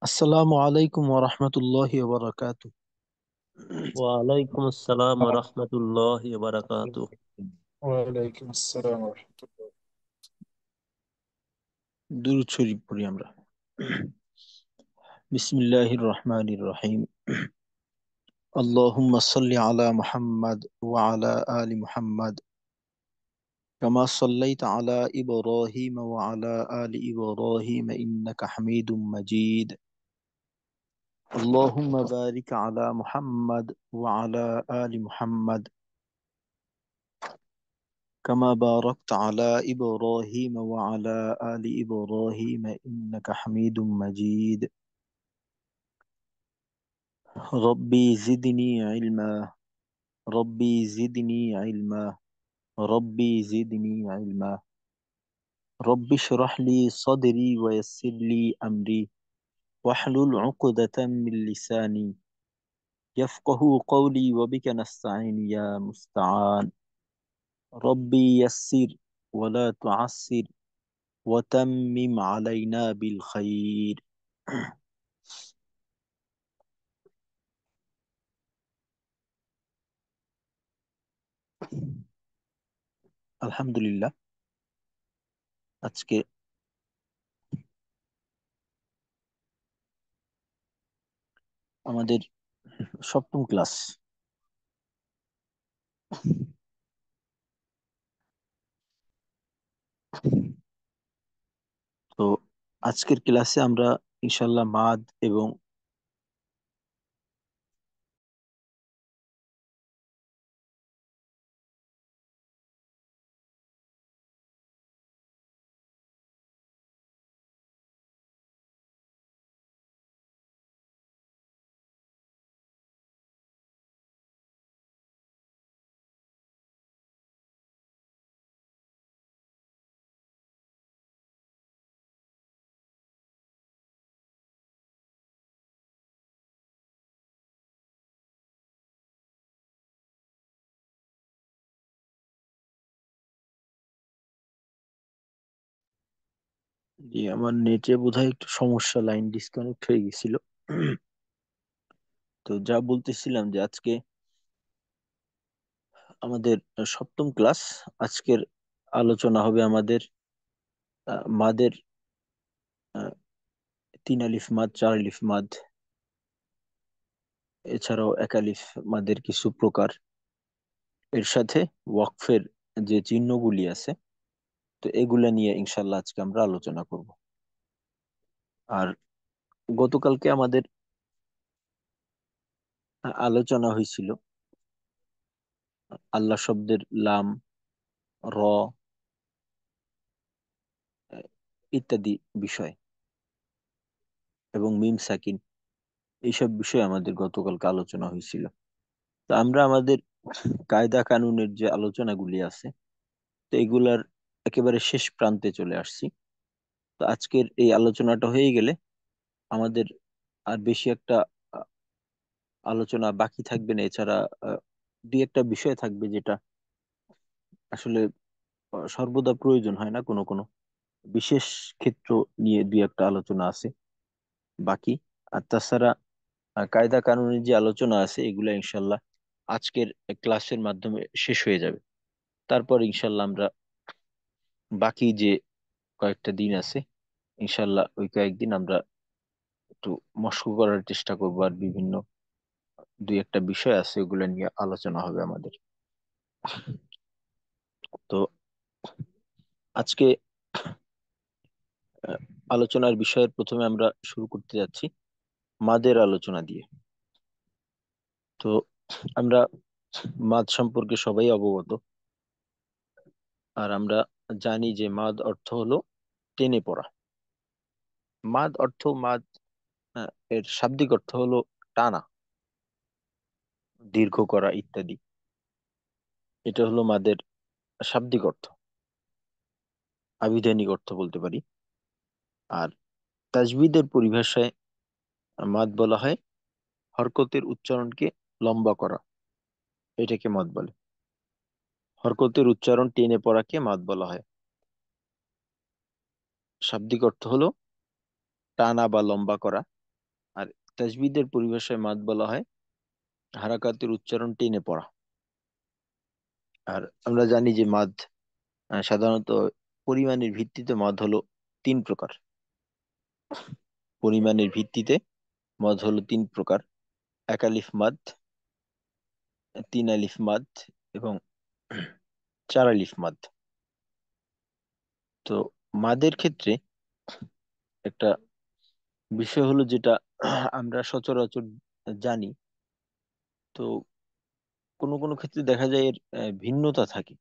আসসালামু আলাইকুম ওয়া রাহমাতুল্লাহি ওয়া বারাকাতুহু। ওয়ালাইকুম আসসালাম রহমতুল্লাহ বারাকাতুহ। ওয়ালাইকুম আসসালাম রহমতুল্লাহ। দুরূদ শরীফ পড়ি আমরা। বিসমিল্লাহির রহমানির রহিম। আল্লাহুম্মা সাল্লি আলা মুহাম্মাদ ওয়া আলা আলি মুহাম্মাদ কামা সাল্লাইতা আলা ইব্রাহিম ওয়া আলা আলি ইব্রাহিম ইন্নাকা হামিদুম মাজিদ। আল্লাহুম্মা বারিক আলা মুহাম্মাদ ওয়া আলা আলি মুহাম্মাদ كما باركت على إبراهيم وعلى آل إبراهيم إنك حميد مجيد. ربي زدني علما. ربي زدني علما. ربي زدني علما. رب اشرح لي صدري ويسر لي أمري واحلل عقدة من لساني يفقه قولي وبك نستعين يا مستعان. ربي يسر ولا تعسر وتمم علينا بالخير. আলহামদুলিল্লাহ, আজকে আমাদের সপ্তম ক্লাস। তো আজকের ক্লাসে আমরা ইনশাল্লাহ মাদ এবং আমার নেটে বোধহয় একটু সমস্যা, লাইন ডিসকানেক্ট হয়ে গেছিল। তো যা বলতেছিলাম যে আজকে আমাদের সপ্তম ক্লাস। আজকের আলোচনা হবে আমাদের মাদের আহ, তিন আলিফ মাদ, চার আলিফ মাদ, এছাড়াও এক আলিফ মাদের কিছু প্রকার, এর সাথে ওয়াকফের যে চিহ্নগুলি আছে, তো এগুলা নিয়ে ইনশাল্লাহ আজকে আমরা আলোচনা করব। আর গতকালকে আমাদের আলোচনা হয়েছিল আল্লাহ শব্দের লাম, র, আহ, ইত্যাদি বিষয় এবং মিম সাকিন, এইসব বিষয়ে আমাদের গতকালকে আলোচনা হয়েছিল। তো আমরা আমাদের কায়দা কানুনের যে আলোচনাগুলি আছে, তো এগুলার একেবারে শেষ প্রান্তে চলে আসছি। তো আজকের এই আলোচনাটা হয়ে গেলে আমাদের আর বেশি একটা আহ, আলোচনা বাকি থাকবে না। এছাড়া আহ, দুই একটা বিষয় থাকবে যেটা আসলে সর্বদা প্রয়োজন হয় না, কোনো কোনো বিশেষ ক্ষেত্র নিয়ে দুই একটা আলোচনা আছে বাকি। আর তাছাড়া কায়দা কানুনের যে আলোচনা আছে এগুলা ইনশাল্লাহ আজকের ক্লাসের মাধ্যমে শেষ হয়ে যাবে। তারপর ইনশাল্লাহ আমরা বাকি যে কয়েকটা দিন আছে, ইনশাল্লাহ ওই কয়েকদিন আমরা একটু মশক করার চেষ্টা করবো, আর বিভিন্ন দুই একটা বিষয় আছে ওগুলো নিয়ে আলোচনা হবে আমাদের। তো আজকে আহ, আলোচনার বিষয়ের প্রথমে আমরা শুরু করতে যাচ্ছি মাদের আলোচনা দিয়ে। তো আমরা মাদ সম্পর্কে সবাই অবগত। আর আমরা জানি যে মাদ অর্থ হলো টেনে পড়া। মাদ অর্থ মাদ, এর শাব্দিক অর্থ হলো টানা, দীর্ঘ করা ইত্যাদি। এটা হলো মাদের শাব্দিক অর্থ, আবিধানিক অর্থ বলতে পারি। আর তাজবিদের পরিভাষায় মাদ বলা হয় হরকতের উচ্চারণকে লম্বা করা, এটাকে মাদ বলে। হরকতের উচ্চারণ টেনে পড়াকে মাদ বলা হয়। শাব্দিক অর্থ হলো টানা বা লম্বা করা, তাজবিদের পরিভাষায় মাদ বলা হয় হারাকাতের উচ্চারণ টেনে পড়া। আর আমরা জানি যে মাদ সাধারণত পরিমাণের ভিত্তিতে মদ হলো তিন প্রকার। পরিমাণের ভিত্তিতে মদ হলো তিন প্রকার: এক আলিফ মাদ, তিন আলিফ মাদ এবং চার আলিফ মাদ। তো মাদের ক্ষেত্রে একটা বিষয় হলো যেটা আমরা সচরাচর জানি, তো কোনো কোনো ক্ষেত্রে দেখা যায় এর ভিন্নতা থাকে।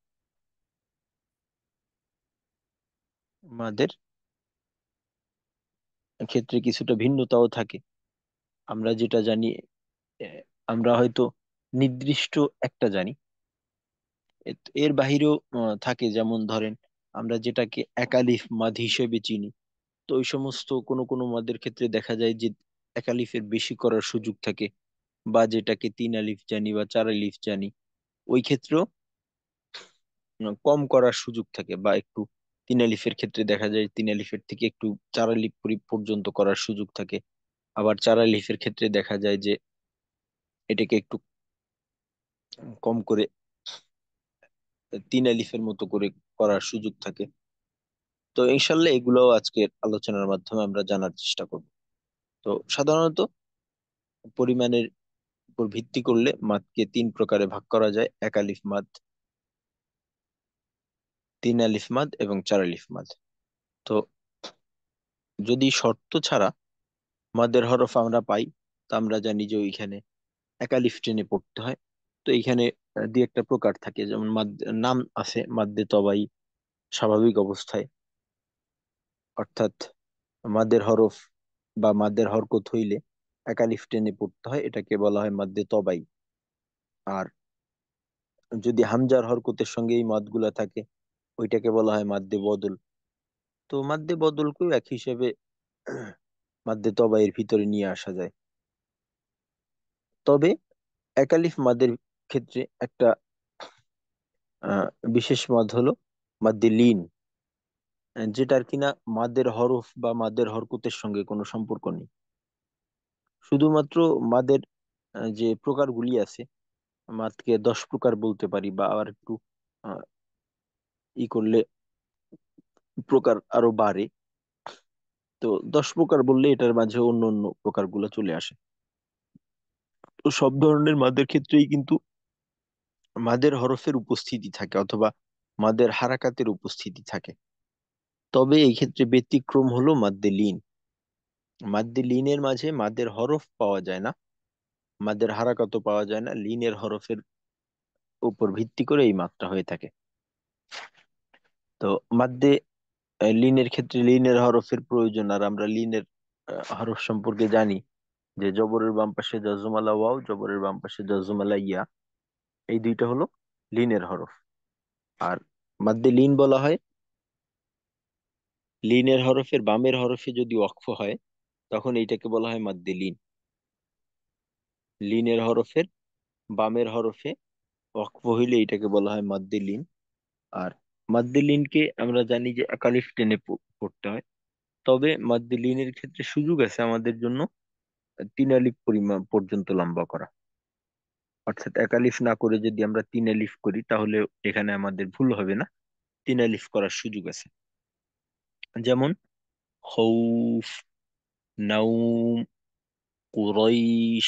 মাদের ক্ষেত্রে কিছুটা ভিন্নতাও থাকে। আমরা যেটা জানি, আহ, আমরা হয়তো নির্দিষ্ট একটা জানি, এর বাহিরেও থাকে। যেমন ধরেন, আমরা যেটাকে একালিফ মাদ হিসেবে চিনি, তো ওই সমস্ত কোনো কোনো মাদের ক্ষেত্রে দেখা যায় যে একালিফের বেশি করার সুযোগ থাকে। বা যেটাকে তিন আলিফ জানি বা চার আলিফ জানি, ওই ক্ষেত্রেও কম করার সুযোগ থাকে। বা একটু তিন আলিফের ক্ষেত্রে দেখা যায় তিন আলিফের থেকে একটু চার আলিফ পর্যন্ত করার সুযোগ থাকে। আবার চার আলিফের ক্ষেত্রে দেখা যায় যে এটাকে একটু কম করে তিন আলিফের মতো করে করার সুযোগ থাকে। তো ইনশাল্লাহ এগুলোও আজকের আলোচনার মাধ্যমে আমরা জানার চেষ্টা করব। তো সাধারণত পরিমাণের উপর ভিত্তি করলে মাদকে তিন প্রকারে ভাগ করা যায়: এক আলিফ মাদ, তিন আলিফ মাদ এবং চার আলিফ মাদ। তো যদি শর্ত ছাড়া মাদের হরফ আমরা পাই, তো আমরা জানি যে ওইখানে এক আলিফ টেনে পড়তে হয়। তো এইখানে দুই একটা প্রকার থাকে, যেমন নাম আছে মাদ্দে তবাই, স্বাভাবিক অবস্থায়, অর্থাৎ মাদের হরফ বা মাদের হরকত হইলে এক আলিফ টেনে পড়তে হয়, এটাকে বলা হয় মাদ্দে তবাই। আর যদি হামজার হরকতের সঙ্গে এই মাদগুলা থাকে, ওইটাকে বলা হয় মাদ্দে বদল। তো মাদ্দে বদলকেও এক হিসেবে মাদ্দে তবাইয়ের ভিতরে নিয়ে আসা যায়। তবে একালিফ মাদের ক্ষেত্রে একটা আহ, বিশেষ মাদ হলো মাদ্দে লিন, যেটার কিনা মাদের হরফ বা মাদের হরকতের সঙ্গে কোনো সম্পর্ক নেই। শুধুমাত্র মাদের যে প্রকারগুলি আছে, মাদকে 10 প্রকার বলতে পারি, বা আবার একটু আহ, ই করলে প্রকার আরো বাড়ে। তো 10 প্রকার বললে এটার মাঝে অন্য অন্য প্রকারগুলো চলে আসে। তো সব ধরনের মাদের ক্ষেত্রেই কিন্তু মাদের হরফের উপস্থিতি থাকে, অথবা মাদের হারাকাতের উপস্থিতি থাকে। তবে এই ক্ষেত্রে ব্যতিক্রম হলো মাদ্দে লিন। মাদ্দে লিনের মাঝে মাদের হরফ পাওয়া যায় না, মাদের হারাকাতও পাওয়া যায় না, লিনের হরফের উপর ভিত্তি করে এই মাত্রা হয়ে থাকে। তো মাদ্দে লিনের ক্ষেত্রে লিনের হরফের প্রয়োজন। আর আমরা লিনের হরফ সম্পর্কে জানি যে জবরের বাম পাশে জজমালা ওয়াও, জবরের বাম পাশে জজমালা ইয়া, এই দুইটা হলো লিনের হরফ। আর মাদ্দে লিন বলা হয় লিনের হরফের বামের হরফে যদি ওয়াকফ হয়, তখন এইটাকে বলা হয় মাদ্দে লিন। লিনের হরফের বামের হরফে ওয়াকফ হইলে এটাকে বলা হয় মাদ্দে লিন। আর মাদ্দে লিনকে আমরা জানি যে একালিফ টেনে পড়তে হয়। তবে মাদ্দে লিনের ক্ষেত্রে সুযোগ আছে আমাদের জন্য তিন আলিফ পরিমাণ পর্যন্ত লম্বা করা। অর্থাৎ একালিফ না করে যদি আমরা তিন আলিফ করি, তাহলে এখানে আমাদের ভুল হবে না, তিন আলিফ করার সুযোগ আছে। যেমন খৌফ, নাউম, কুরাইশ,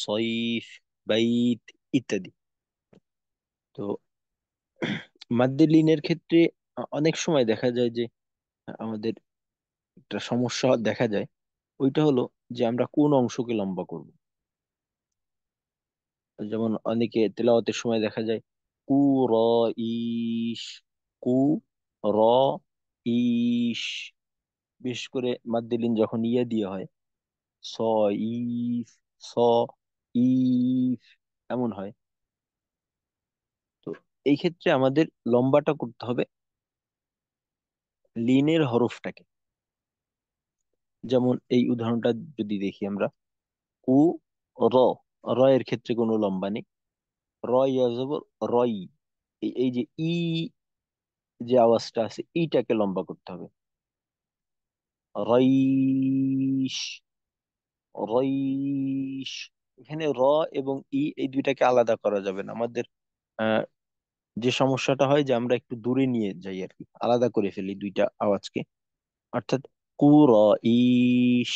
সইফ, বাইত ইত্যাদি। তো মাদ্দে লিনের ক্ষেত্রে অনেক সময় দেখা যায় যে আমাদের একটা সমস্যা দেখা যায়। ওইটা হলো যে আমরা কোন অংশকে লম্বা করব। যেমন অনেকে তেলাওয়াতের সময় দেখা যায় কু র ইশ, কু র ইশ। বিশেষ করে মাদ্দেলিন যখন ইয়ে দিয়ে হয়, স ইফ, স ইফ, এমন হয়। তো এই ক্ষেত্রে আমাদের লম্বাটা করতে হবে লিনের হরফটাকে। যেমন এই উদাহরণটা যদি দেখি আমরা, কু র, র এর ক্ষেত্রে কোনো লম্বা নেই। র ইয়া জবর রই, এই এই যে ই, যে আওয়াজটা আছে এইটাকে লম্বা করতে হবে। রাইশ, রইশ। এখানে র এবং ই এই দুইটাকে আলাদা করা যাবে না। আমাদের আহ, যে সমস্যাটা হয় যে আমরা একটু দূরে নিয়ে যাই আর কি, আলাদা করে ফেলি দুইটা আওয়াজকে। অর্থাৎ কুরাইশ,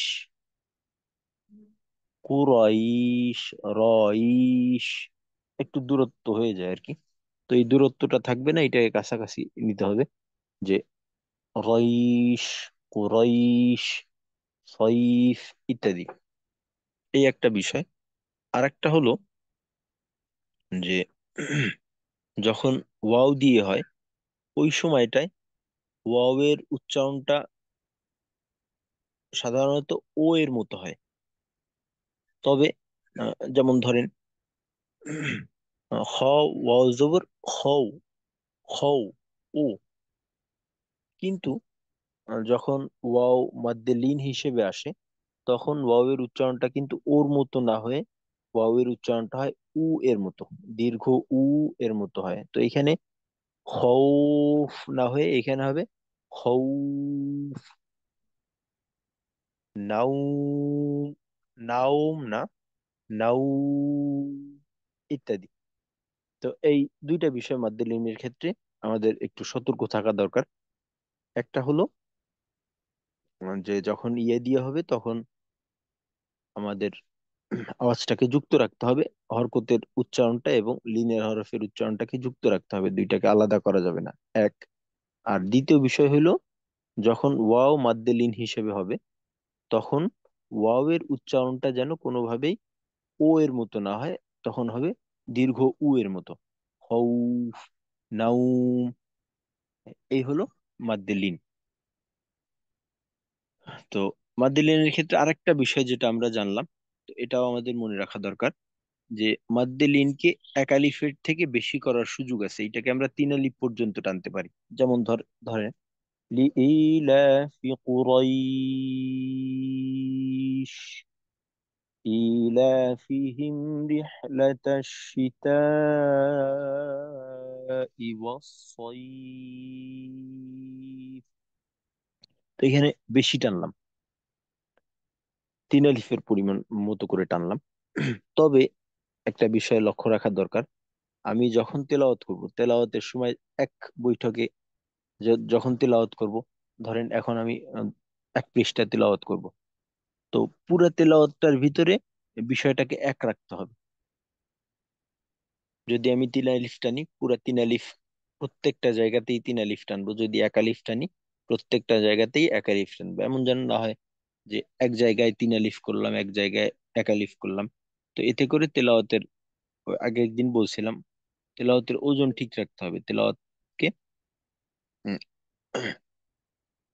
কুরাইশ, রইশ, একটু দূরত্ব হয়ে যায় আর কি। তো এই দূরত্বটা থাকবে না, এটাকে কাছাকাছি নিতে হবে। যে রইশ, কুরাইশ, সইফ ইত্যাদি। এই একটা বিষয়। আর একটা হলো যে যখন ওয়াও দিয়ে হয় ওই সময়টায় ওয়াও এর উচ্চারণটা সাধারণত ও এর মতো হয়। তবে যেমন ধরেন খ, ওয়াও জবর খও, খও, ও। কিন্তু যখন ওয়াও মাদ্দে লিন হিসেবে আসে তখন ওয়াও এর উচ্চারণটা কিন্তু ওর মতো না হয়ে ওয়াও এর উচ্চারণটা হয় উ এর মতো, দীর্ঘ উ এর মতো হয়। তো এখানে খৌফ না হয়ে এখানে হবে খৌফ। নাউম, নাউম না, নাউ ইত্যাদি। তো এই দুইটা বিষয় মাদ্দে লিনের ক্ষেত্রে আমাদের একটু সতর্ক থাকা দরকার। একটা হলো যে যখন ইয়ে দিয়ে হবে তখন আমাদের আওয়াজটাকে যুক্ত রাখতে হবে, হরকতের উচ্চারণটা এবং লিনের হরফের উচ্চারণটাকে যুক্ত রাখতে হবে, দুইটাকে আলাদা করা যাবে না। এক। আর দ্বিতীয় বিষয় হলো যখন ওয়াও মাদ্দে লিন হিসেবে হবে তখন ওয়াও এর উচ্চারণটা যেন কোনোভাবেই ও এর মতো না হয়, তখন হবে দীর্ঘ উ এর মতো। খৌফ, নাউম। এই হলো মাদ্দে লিন। তো মাদ্দে লিনের ক্ষেত্রে আরেকটা বিষয় যেটা আমরা জানলাম, তো এটাও আমাদের মনে রাখা দরকার যে মাদ্দে লিনকে এক আলিফের থেকে বেশি করার সুযোগ আছে, এটাকে আমরা তিন আলিফ পর্যন্ত টানতে পারি। যেমন ধরেন লিইলাফি কুরাইশ إيلافهم رحلة الشتاء والصيف। তো এখানে বেশি টানলাম, তিন আলিফের পরিমাণ মতো করে টানলাম। তবে একটা বিষয় লক্ষ্য রাখা দরকার, আমি যখন তেলাওয়াত করব তেলাওয়াতের সময় এক বৈঠকে যখন তেলাওয়াত করব, ধরেন এখন আমি এক পৃষ্ঠা তেলাওয়াত করব, তো পুরো তেলাওয়াতটার ভিতরে বিষয়টাকে এক রাখতে হবে। যদি আমি তিন আলিফ টানি পুরা তিন আলিফ, প্রত্যেকটা জায়গাতেই তিন আলিফ টানবো। যদি এক আলিফ টানি প্রত্যেকটা জায়গাতেই এক আলিফ টানবো। এমন যেন না হয় যে এক জায়গায় তিন আলিফ করলাম, এক জায়গায় এক আলিফ করলাম। তো এতে করে তেলাওয়াতের, আগে একদিন বলছিলাম, তেলাওয়াতের ওজন ঠিক রাখতে হবে, তেলাওয়াতকে উম,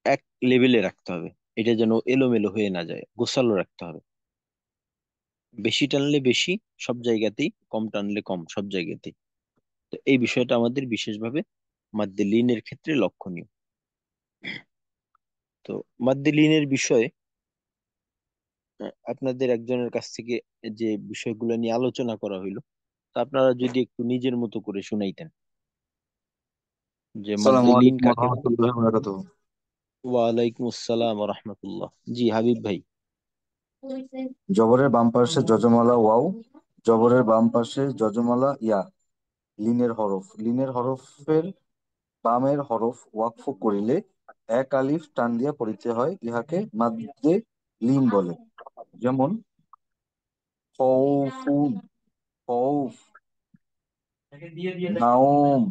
এক লেভেলে রাখতে হবে। এটা যেন এলোমেলো হয়ে না যায়, গোছালো রাখতে হবে। বেশি টানলে বেশি সব জায়গাতেই, কম টানলে কম সব জায়গাতেই। তো এই বিষয়টা আমাদের বিশেষভাবে মাদ্দে লিনের ক্ষেত্রে লক্ষণীয়। তো মাদ্দে লিনের বিষয়ে আপনাদের একজনের কাছ থেকে যে বিষয়গুলো নিয়ে আলোচনা করা হইলো, তা আপনারা যদি একটু নিজের মতো করে শুনাইতেন যে আসসালামু মাদ্দে লিন আলাইকুম কাকে বলে। রহমতুল্লাহ বারাকাতুহু। ওয়ালাইকুম আসসালাম রহমতুল্লাহ। জি হাবিব ভাই। জবরের বাম পাশে যজমালা ওয়াও, জবরের বাম পাশে যজমালা ইয়া, লিনের হরফের বামের হরফ ওয়াকফ করিলে এক আলিফ টান দিয়া পড়িতে হয়, ইহাকে মাদ্দে লিন বলে। যেমন খৌফুন, খৌফ, নাওম,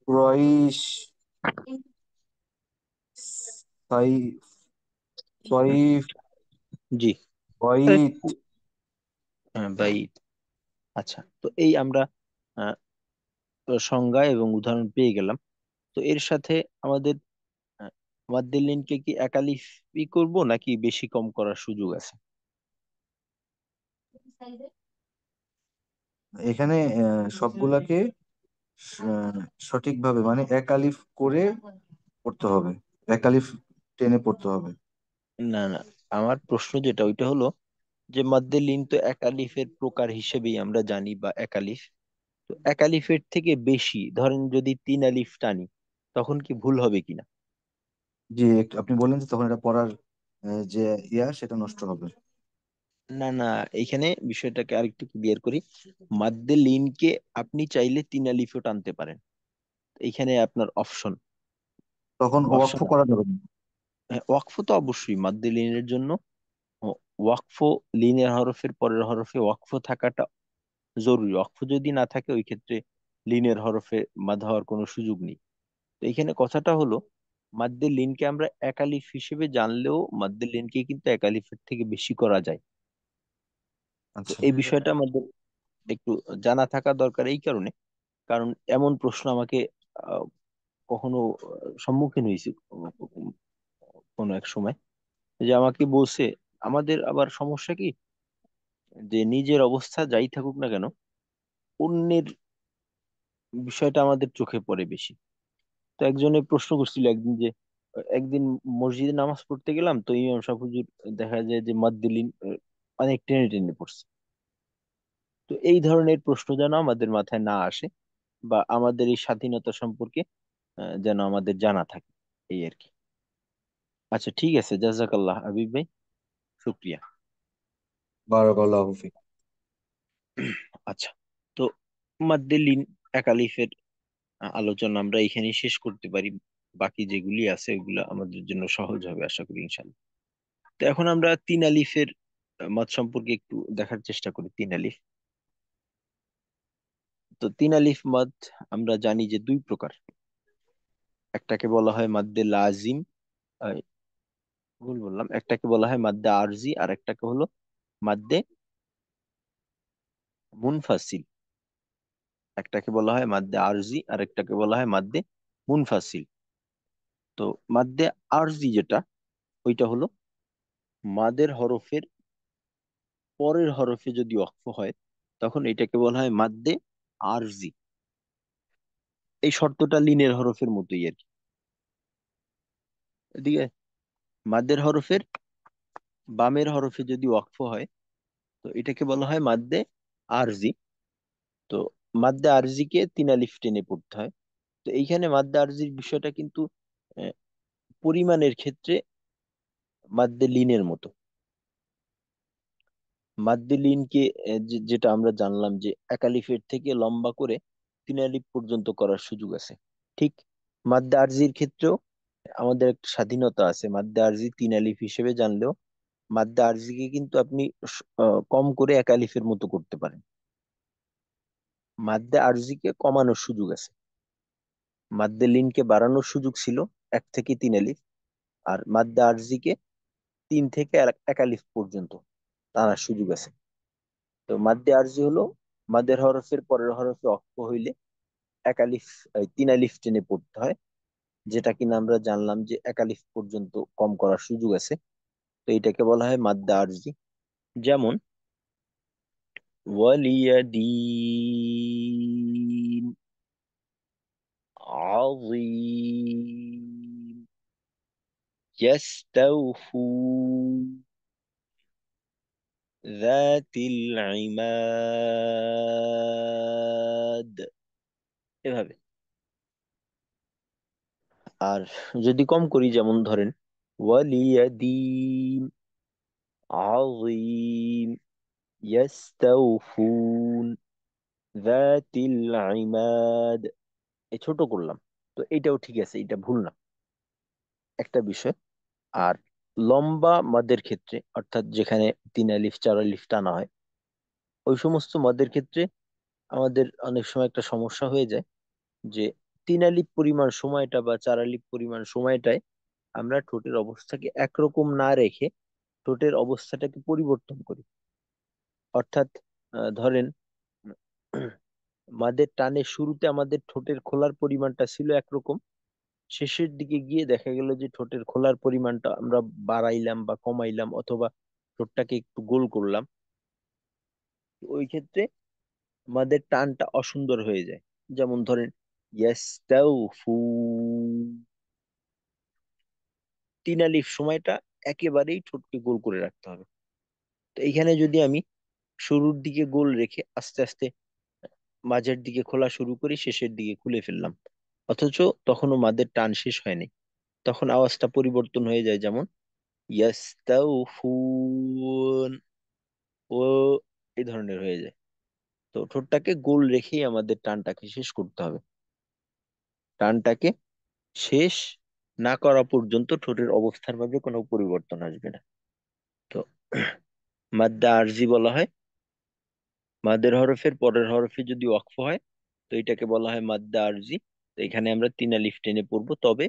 কুরাইশ, সাইফ, সয়িফ, জি। ওয়াইদ। ভাই, আচ্ছা, তো এই আমরা আহ, সংজ্ঞা এবং উদাহরণ পেয়ে গেলাম। তো এর সাথে আমাদের মাদ্দে লিনকে কি একালিফই করব নাকি বেশি কম করার সুযোগ আছে? এখানে সবগুলাকে আহ, সঠিকভাবে মানে এক আলিফ করে পড়তে হবে, এক আলিফ টেনে পড়তে হবে। না না, আমার প্রশ্ন যেটা ওইটা হলো যে মাদ্দে লিন তো একালিফের প্রকার হিসেবেই আমরা জানি, বা একালিফ। তো একালিফের থেকে বেশি ধরেন যদি তিন আলিফ টানি তখন কি ভুল হবে কিনা? জি, আপনি বললেন যে তখন এটা পড়ার যে ইয়া সেটা নষ্ট হবে। না না, এইখানে বিষয়টাকে আরেকটু ক্লিয়ার করি। মাদ্দে লিনকে আপনি চাইলে তিন আলিফও টানতে পারেন। এইখানে আপনার অপশন তখন ওয়াকফ অপশন আছে। করা যাবে না। ওয়াকফ তো অবশ্যই মাদ্দে লিনের জন্য। ওয়াকফ, লিনের হরফের পরের হরফে ওয়াকফ থাকাটা জরুরি। ওয়াকফ যদি না থাকে ওই ক্ষেত্রে লিনের হরফে মাদ হওয়ার কোনো সুযোগ নেই। তো এখানে কথাটা হলো, মাদ্দে লিনকে আমরা এক আলিফ হিসেবে জানলেও মাদ্দে লিনকে কিন্তু এক আলিফের থেকে বেশি করা যায়। তো আচ্ছা। এই বিষয়টা আমাদের একটু জানা থাকা দরকার এই কারণে, কারণ এমন প্রশ্ন আমাকে আহ, কখনো সম্মুখীন হয়েছে কোনো এক সময়, যে আমাকে বলছে, আমাদের আবার সমস্যা কি, যে নিজের অবস্থা যাই থাকুক না কেন, অন্যের বিষয়টা আমাদের চোখে পড়ে বেশি। তো একজনে প্রশ্ন করছিল একদিন যে, একদিন মসজিদে নামাজ পড়তে গেলাম, তো ইমাম সাহেব হুজুর দেখা যায় যে মাদ্দুলিন অনেক টেনে টেনে পড়ছে। তো এই ধরনের প্রশ্ন যেন আমাদের মাথায় না আসে, বা আমাদের এই স্বাধীনতা সম্পর্কে যেন আমাদের জানা থাকে, এই আর কি। আচ্ছা ঠিক আছে, জাজাকাল্লাহ আবিব ভাই, শুক্রিয়া। বারাকাল্লাহু ফিক। আচ্ছা, তো মাদ্দে লিন একালিফের আলোচনা আমরা এখানেই শেষ করতে পারি। বাকি যেগুলি আছে ওগুলো আমাদের জন্য সহজ হবে আশা করি ইনশাল্লাহ। তো এখন আমরা তিন আলিফের মত সম্পর্কে একটু দেখার চেষ্টা করি। তিন আলিফ, তো তিন আলিফ মদ আমরা জানি যে দুই প্রকার। একটাকে বলা হয় মাদ্দে লাজিম, আহ, ভুল বললাম, একটাকে বলা হয় মাদ্দে আরজি, আর একটাকে হলো মাদ্দে মুনফাসিল। একটাকে বলা হয় মাদ্দে আরজি আর একটাকে বলা হয় মাদ্দে মুনফাসিল। তো মাদ্দে আরজি যেটা, ওইটা হলো মাদের হরফের পরের হরফে যদি ওয়াকফ হয়, তখন এটাকে বলা হয় মাদ্দে আরজি। এই শর্তটা লিনের হরফের মতোই আর কি। এদিকে মাদের হরফের বামের হরফে যদি ওয়াকফ হয়, তো এটাকে বলা হয় মাদ্দে আরজি। তো মাদ্দে আরজিকে তিন আলিফ টেনে পড়তে হয়। তো এইখানে মাদ্দে আরজির বিষয়টা কিন্তু আহ, পরিমাণের ক্ষেত্রে মাদ্দে লিনের মতো। মাদ্দে লিনকে যেটা আমরা জানলাম যে এক আলিফের থেকে লম্বা করে তিন আলিফ পর্যন্ত করার সুযোগ আছে, ঠিক মাদ্দে আরজির ক্ষেত্রেও আমাদের একটা স্বাধীনতা আছে। মাদ্দে আরজি তিন আলিফ হিসেবে জানলেও মাদ্দে আরজিকে কিন্তু আপনি কম করে এক আলিফের মতো করতে পারেন। মাদ্দে আরজিকে কমানোর সুযোগ আছে, মাদ্দে লিনকে বাড়ানোর সুযোগ ছিল এক থেকে তিন আলিফ, আর মাদ্দে আরজিকে তিন থেকে এক আলিফ পর্যন্ত টানার সুযোগ আছে। তো মাদ্দে আরজি হলো মাদের হরফের পরের হরফে অক্ফ হইলে এক আলিফ তিন আলিফ টেনে পড়তে হয়, যেটা কিনা আমরা জানলাম যে এক আলিফ পর্যন্ত কম করার সুযোগ আছে। তো এটাকে বলা হয় মাদ্দে আরজি। যেমন ওয়ালিয়াদিন عظيم يستوفوا ذات العماد، এভাবে। আর যদি কম করি, যেমন ধরেন ওয়ালিয়াদিন عظيم يستوفون ذات العماد, এই ছোট করলাম। তো এটাও ঠিক আছে, এটা ভুল না, একটা বিষয়। আর লম্বা মাদের ক্ষেত্রে, অর্থাৎ যেখানে তিন আলিফ চার আলিফ টানা হয়, ওই সমস্ত মদের ক্ষেত্রে আমাদের অনেক সময় একটা সমস্যা হয়ে যায়, যে তিন আলিফ পরিমাণ সময়টা বা চার আলিফ পরিমাণ সময়টায় আমরা ঠোঁটের অবস্থাকে একরকম না রেখে ঠোঁটের অবস্থাটাকে পরিবর্তন করি। অর্থাৎ ধরেন মাদের টানের শুরুতে আমাদের ঠোঁটের খোলার পরিমাণটা ছিল একরকম, শেষের দিকে গিয়ে দেখা গেল যে ঠোঁটের খোলার পরিমাণটা আমরা বাড়াইলাম বা কমাইলাম, অথবা ঠোঁটটাকে একটু গোল করলাম। ওই ক্ষেত্রে আমাদের টানটা অসুন্দর হয়ে যায়। যেমন ধরেন ইয়াস্তাউফু, তিন আলিফ সময়টা একেবারেই ঠোঁটকে গোল করে রাখতে হবে। তো এইখানে যদি আমি শুরুর দিকে গোল রেখে আস্তে আস্তে মাঝের দিকে খোলা শুরু করি, শেষের দিকে খুলে ফেললাম, অথচ তখনও মাদের টান শেষ হয়নি, তখন আওয়াজটা পরিবর্তন হয়ে যায়। যেমন ইয়াস্তাউফুন, ও এই ধরনের হয়ে যায়। তো ঠোঁটটাকে গোল রেখেই আমাদের টানটাকে শেষ করতে হবে। টানটাকে শেষ না করা পর্যন্ত ঠোঁটের অবস্থার মাঝে কোনো পরিবর্তন আসবে না। তো মাদ্দা আরজি বলা হয়। মাদের হরফের পরের হরফে যদি ওয়াকফ হয় তো এটাকে বলা হয় মাদ্দা আরজি। তো এখানে আমরা 3 আলিফ টেনে পড়বো, তবে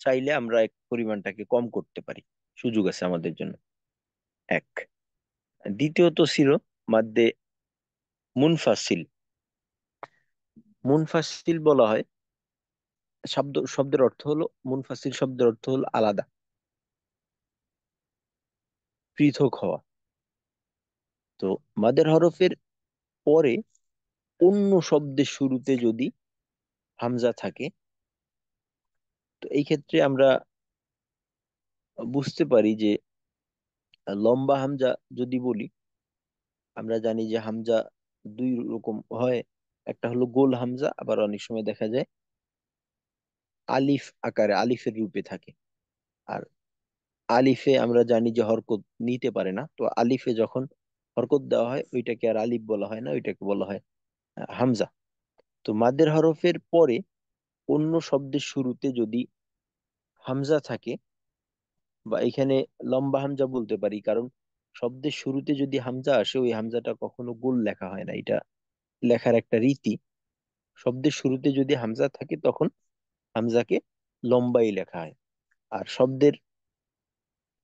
চাইলে আমরা এক পরিমাণটাকে কম করতে পারি, সুযোগ আছে আমাদের জন্য। এক। দ্বিতীয়ত ছিল মাদ্দে মুনফাসিল। মুনফাসিল বলা হয়, শব্দের অর্থ হলো, মুনফাসিল শব্দের অর্থ হলো আলাদা, পৃথক হওয়া। তো মাদের হরফের পরে অন্য শব্দের শুরুতে যদি হামজা থাকে, তো এই ক্ষেত্রে আমরা বুঝতে পারি যে লম্বা হামজা যদি বলি, আমরা জানি যে হামজা দুই রকম হয়। একটা হলো গোল হামজা, আবার অনেক সময় দেখা যায় আলিফ আকারে, আলিফের রূপে থাকে। আর আলিফে আমরা জানি যে হরকত নিতে পারে না, তো আলিফে যখন হরকত দেওয়া হয় ওইটাকে আর আলিফ বলা হয় না, ওইটাকে বলা হয় হামজা। তো মাদের হরফের পরে অন্য শব্দের শুরুতে যদি হামজা থাকে, বা এখানে লম্বা হামজা বলতে পারি, কারণ শব্দের শুরুতে যদি হামজা আসে ওই হামজাটা কখনো গোল লেখা হয় না, এটা লেখার একটা রীতি। শব্দের শুরুতে যদি হামজা থাকে তখন হামজাকে লম্বাই লেখা হয়, আর শব্দের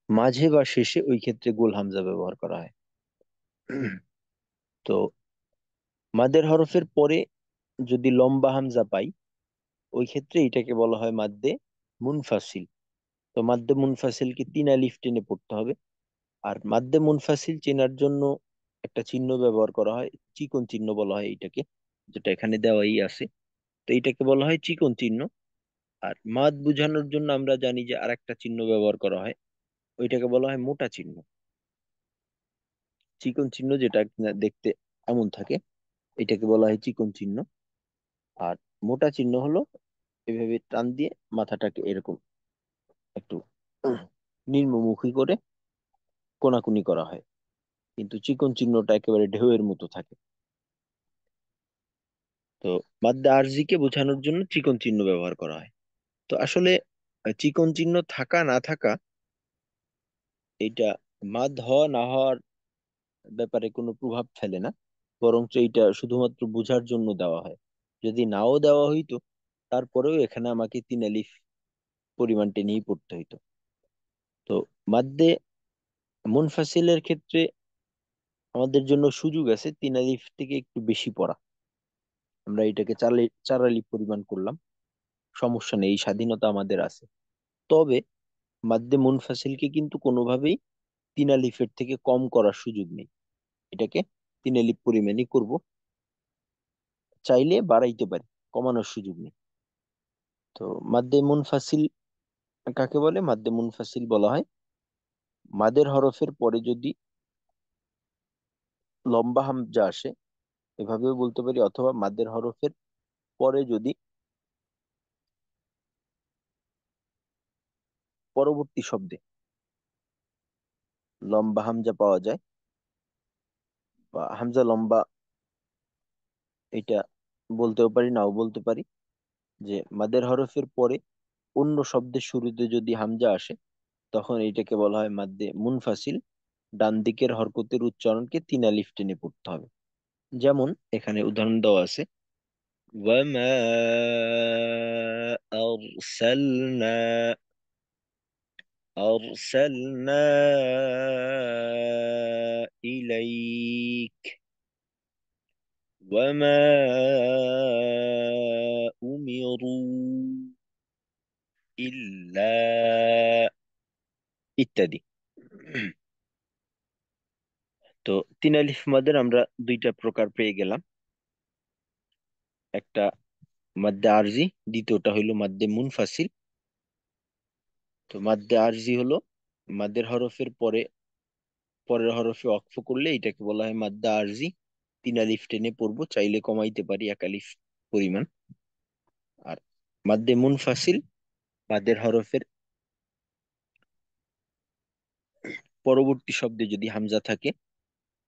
মাঝে বা শেষে ওই ক্ষেত্রে গোল হামজা ব্যবহার করা হয়। তো মাদের হরফের পরে যদি লম্বা হামজা পাই, ওই ক্ষেত্রে এটাকে বলা হয় মাদ্দে মুনফাসিল। তো মাদ্দে মুনফাসিলকে 3 আলিফ টেনে পড়তে হবে। আর মাদ্দে মুনফাসিল চেনার জন্য একটা চিহ্ন ব্যবহার করা হয়, চিকন চিহ্ন বলা হয় এটাকে, যেটা এখানে দেওয়াই আছে। তো এটাকে বলা হয় চিকন চিহ্ন। আর মাদ বোঝানোর জন্য আমরা জানি যে আরেকটা চিহ্ন ব্যবহার করা হয়, ওইটাকে বলা হয় মোটা চিহ্ন। চিকন চিহ্ন যেটা কিনা দেখতে এমন থাকে, এটাকে বলা হয় চিকন চিহ্ন। আর মোটা চিহ্ন হলো এভাবে টান দিয়ে মাথাটাকে এরকম একটু নিম্নমুখী করে কোনাকুনি করা হয়, কিন্তু চিকন চিহ্নটা একেবারে ঢেউয়ের মতো থাকে। তো মাদ্দা আরজিকে বোঝানোর জন্য চিকন চিহ্ন ব্যবহার করা হয়। তো আসলে চিকন চিহ্ন থাকা না থাকা, এটা মাদ হওয়া না হওয়ার ব্যাপারে কোনো প্রভাব ফেলে না, বরঞ্চ এইটা শুধুমাত্র বোঝার জন্য দেওয়া হয়। যদি নাও দেওয়া হইতো তারপরেও এখানে আমাকে 3 আলিফ পরিমাণ টেনেই পড়তে হইতো। তো মাদ্দে মুনফাসিলের ক্ষেত্রে আমাদের জন্য সুযোগ আছে 3 আলিফ থেকে একটু বেশি পড়া। আমরা এটাকে 4 আলিফ পরিমাণ করলাম, সমস্যা নেই, এই স্বাধীনতা আমাদের আছে। তবে মাদ্দে মুনফাসিলকে কিন্তু কোনোভাবেই 3 আলিফের থেকে কম করার সুযোগ নেই, এটাকে 3 আলিফ পরিমাণই করব, চাইলে বাড়াইতে পারি, কমানোর সুযোগ নেই। তো মাদ্দে মুনফাসিল কাকে বলে? মাদ্দে মুনফাসিল বলা হয় মাদের হরফের পরে যদি লম্বা হামজা আসে, এভাবেও বলতে পারি, অথবা মাদের হরফের পরে যদি পরবর্তী শব্দে লম্বা হামজা পাওয়া যায়, বা হামজা লম্বা, এটা বলতেও পারি নাও বলতে পারি। যে মাদের হরফের পরে অন্য শব্দের শুরুতে যদি হামজা আসে, তখন এইটাকে বলা হয় মাদ্দে মুনফাসিল। ডান দিকের হরকতের উচ্চারণকে 3 আলিফ টেনে পড়তে হবে। যেমন এখানে উদাহরণ দেওয়া আছে, ওয়ামা আরসালনা, আরসালনা ইলাইক, ওয়ামা উমিরু ইল্লা, ইত্যাদি। তো 3 আলিফ মাদের আমরা দুইটা প্রকার পেয়ে গেলাম, একটা মাদ্দে আরজি, দ্বিতীয়টা হইলো মাদ্দে মুনফাসিল। তো মাদ্দে আরজি হলো মাদের হরফের পরে পরের হরফে ওয়াকফ করলে এটাকে বলা হয় মাদ্দা আরজি। 3 আলিফ টেনে পড়বো, চাইলে কমাইতে পারি 1 আলিফ পরিমাণ। আর মাদ্দে মুনফাসিল, মাদের হরফের পরবর্তী শব্দে যদি হামজা থাকে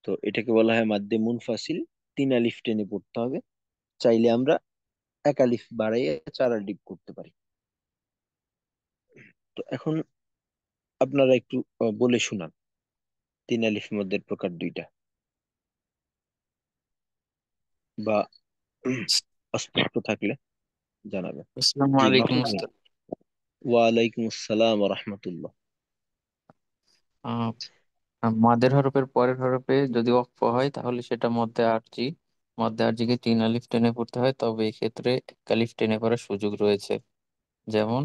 তো এটাকে বলা হয় মাদ্দে মুনফাসিল। 3 আলিফ টেনে পড়তে হবে। চাইলে আমরা 1 আলিফ বাড়াইয়ে 4 আলিফ করতে পারি। তো এখন আপনারা একটু বলে শুনান 3 আলিফ মধ্যের প্রকার দুইটা, বা অস্পষ্ট থাকলে জানাবেন। আসসালামু জি আলাইকুম মাহফুজ ভাই। উস্তাদ। ওয়ালাইকুম আসসালাম ওয়া রাহমাতুল্লাহ। আহ, মাদের হরফের পরের হরফে যদি ওয়াকফ হয় তাহলে সেটা মধ্যে আরজি। মধ্যে আরজিকে 3 আলিফ টেনে পড়তে হয়, তবে এক্ষেত্রে 1 আলিফ টেনে পড়ার সুযোগ রয়েছে। যেমন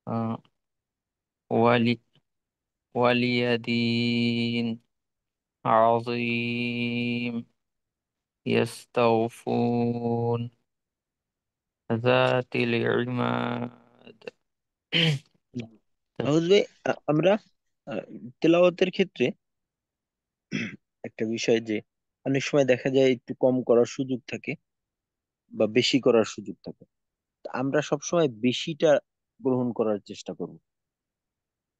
আহ, ওয়ালি ওয়ালিয়াদিন আযীম ইয়াস্তাউফুন যাতিল ইমাদ। মাহফুজ ভাই, আমরা আহ, তেলাওয়াতের ক্ষেত্রে একটা বিষয় যে অনেক সময় দেখা যায় একটু কম করার সুযোগ থাকে বা বেশি করার সুযোগ থাকে। তো আমরা সবসময় বেশিটা গ্রহণ করার চেষ্টা করব,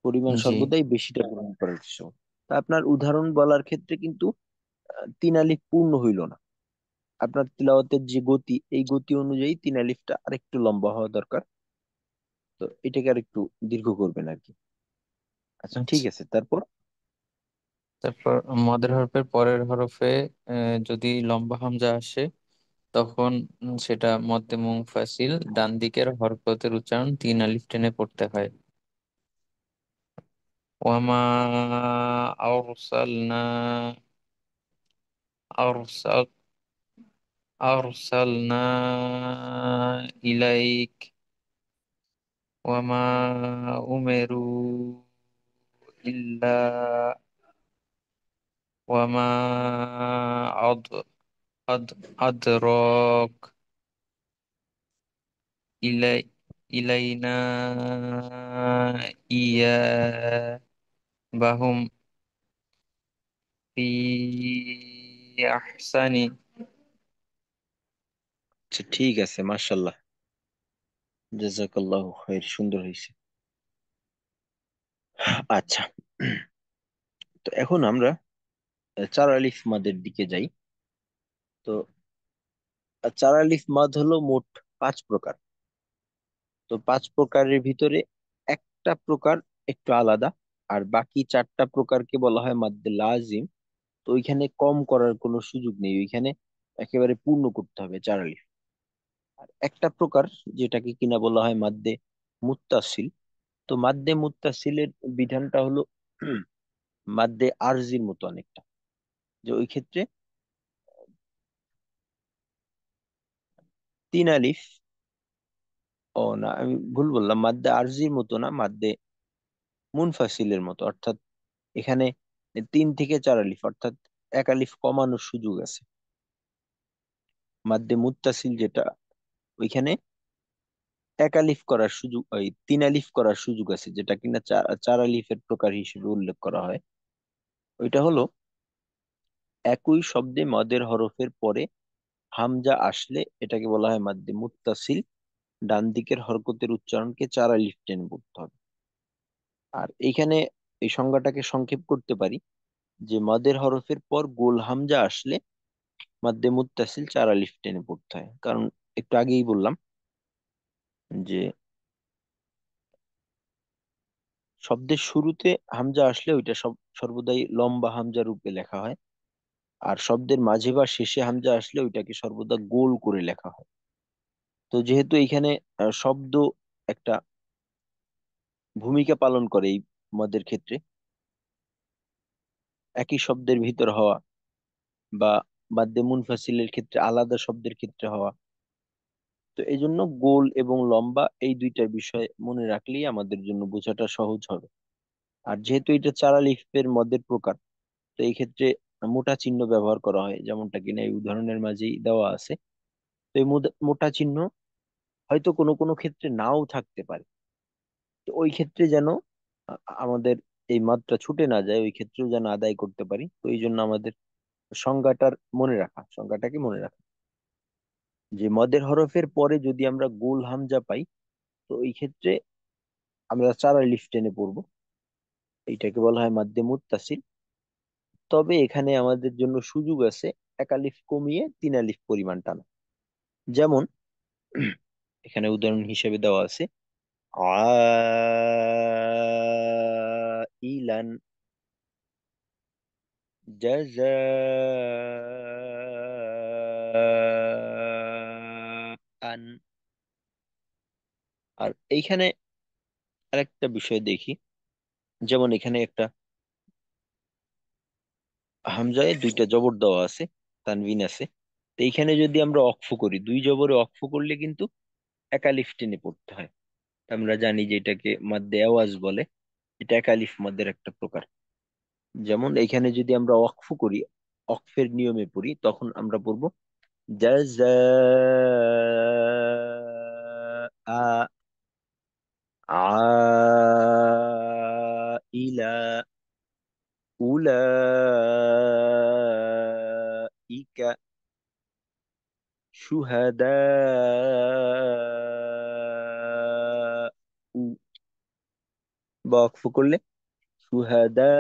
পরিমাণ জি সর্বদাই বেশিটা গ্রহণ করার চেষ্টা করব। তা আপনার উদাহরণ বলার ক্ষেত্রে কিন্তু 3 আলিফ পূর্ণ হইল না। আপনার তিলাওয়াতের যে গতি, এই গতি অনুযায়ী 3 আলিফটা আরেকটু লম্বা হওয়া দরকার। তো এটাকে আর একটু দীর্ঘ করবেন আর কি। আচ্ছা ঠিক আচ্ছা। আছে, তারপর। তারপর মদের হরফের পরের হরফে যদি লম্বা হামজা আসে তখন সেটা মধ্যে মুনফাসিল ডান দিকের হরকতের উচ্চারণ 3 আলিফ টেনে পড়তে হয়। ওয়ামা আরসালনা আরসাল আরসালনা ইলাইক ওয়ামা উমেরু ইল্লা ওয়ামা আদ আদ আদরক ইলাই ইলাইনা ইয়া বাহুম ফি আহসানি। আচ্ছা ঠিক আছে, মাশাল্লাহ, জাযাকাল্লাহু খাইর, সুন্দর হয়েছে। আচ্ছা, তো এখন আমরা 4 আলিফ মাদের দিকে যাই। তো 4 আলিফ মাদ হলো মোট 5 প্রকার। তো 5 প্রকারের ভিতরে একটা প্রকার একটু আলাদা, আর বাকি 4টা প্রকারকে বলা হয় মাদ্দে লাজিম। তো ওইখানে কম করার কোনো সুযোগ নেই, ওইখানে একেবারে পূর্ণ করতে হবে 4 আলিফ। আর একটা প্রকার যেটাকে কিনা বলা হয় মাদ্দে মুত্তাসিল। তো মাদ্দে মুত্তাসিলের বিধানটা হলো মাদ্দে আরজির মতো অনেকটা। যে ওই ক্ষেত্রে 3 আলিফ, ও না আমি ভুল বললাম, মাদ্দে আরজির মতো না, মাদ্দে মুনফাসিলের মতো। অর্থাৎ এখানে 3 থেকে 4 আলিফ, অর্থাৎ 1 আলিফ কমানোর সুযোগ আছে। মাদ্দে মুত্তাসিল যেটা, ওইখানে 1 আলিফ করার সুযোগ, ওই 3 আলিফ করার সুযোগ আছে, যেটা কিনা 4 আলিফের প্রকার হিসেবে উল্লেখ করা হয়। ওইটা হলো একই শব্দে মদের হরফের পরে হামজা আসলে এটাকে বলা হয় মাদ্দে মুত্তাসিল। ডান দিকের হরকতের উচ্চারণকে 4 আলিফ টেনে পড়তে হবে। আর এইখানে এই সংজ্ঞাটাকে সংক্ষেপ করতে পারি যে মদের হরফের পর গোল হামজা আসলে মাদ্দে মুত্তাসিল 4 আলিফ টেনে পড়তে হয়। কারণ একটু আগেই বললাম যে শব্দের শুরুতে হামজা আসলে ওইটা সর্বদাই লম্বা হামজা রূপে লেখা হয়। আর শব্দের মাঝে বা শেষে হামজা আসলে ওইটাকে সর্বদা গোল করে লেখা হয়। তো যেহেতু এইখানে শব্দ একটা ভূমিকা পালন করে এই মদের ক্ষেত্রে, একই শব্দের ভিতর হওয়া বা বাদ্যে মুনফাসিলের ক্ষেত্রে আলাদা শব্দের ক্ষেত্রে হওয়া, তো এই জন্য গোল এবং লম্বা এই দুইটা বিষয় মনে রাখলেই আমাদের জন্য বোঝাটা সহজ হবে। আর যেহেতু এটা 4 আলিফের মদের প্রকার, তো এই ক্ষেত্রে মোটা চিহ্ন ব্যবহার করা হয়, যেমনটা কিনা এই উদাহরণের মাঝেই দেওয়া আছে। তো এই মোটা চিহ্ন হয়তো কোনো কোনো ক্ষেত্রে নাও থাকতে পারে। তো ওই ক্ষেত্রে যেন আমাদের এই মাত্রা ছুটে না যায়, ওই ক্ষেত্রেও যেন আদায় করতে পারি। তো এই জন্য আমাদের সংজ্ঞাটাকে মনে রাখা, যে মদের হরফের পরে যদি আমরা গোল হামজা পাই, তো এই ক্ষেত্রে আমরা 4 আলিফ টেনে পড়বো। এইটাকে বলা হয় মাদ্দে মুত্তাসিল। তবে এখানে আমাদের জন্য সুযোগ আছে এক আলিফ কমিয়ে তিন আলিফ পরিমাণ টানা। যেমন এখানে উদাহরণ হিসেবে দেওয়া আছে ইলান, জাযাআন। আর এইখানে আরেকটা বিষয় দেখি, যেমন এখানে একটা হামজায় দুইটা জবর দেওয়া আছে, তানবিন আছে। তো এইখানে যদি আমরা অক্ফ করি, দুই জবরে অক্ফ করলে কিন্তু একালিফ টেনে পড়তে হয়। আমরা জানি যে এটাকে মাদ্দে আওয়াজ বলে। এটা একালিফ মাদ্দের একটা প্রকার। যেমন এখানে যদি আমরা ওয়াকফ করি, অকফের নিয়মে পড়ি, তখন আমরা পড়বো জাযা আ ইলা উলাইকা শুহাদা বা ওয়াকফ করলে শুহাদা।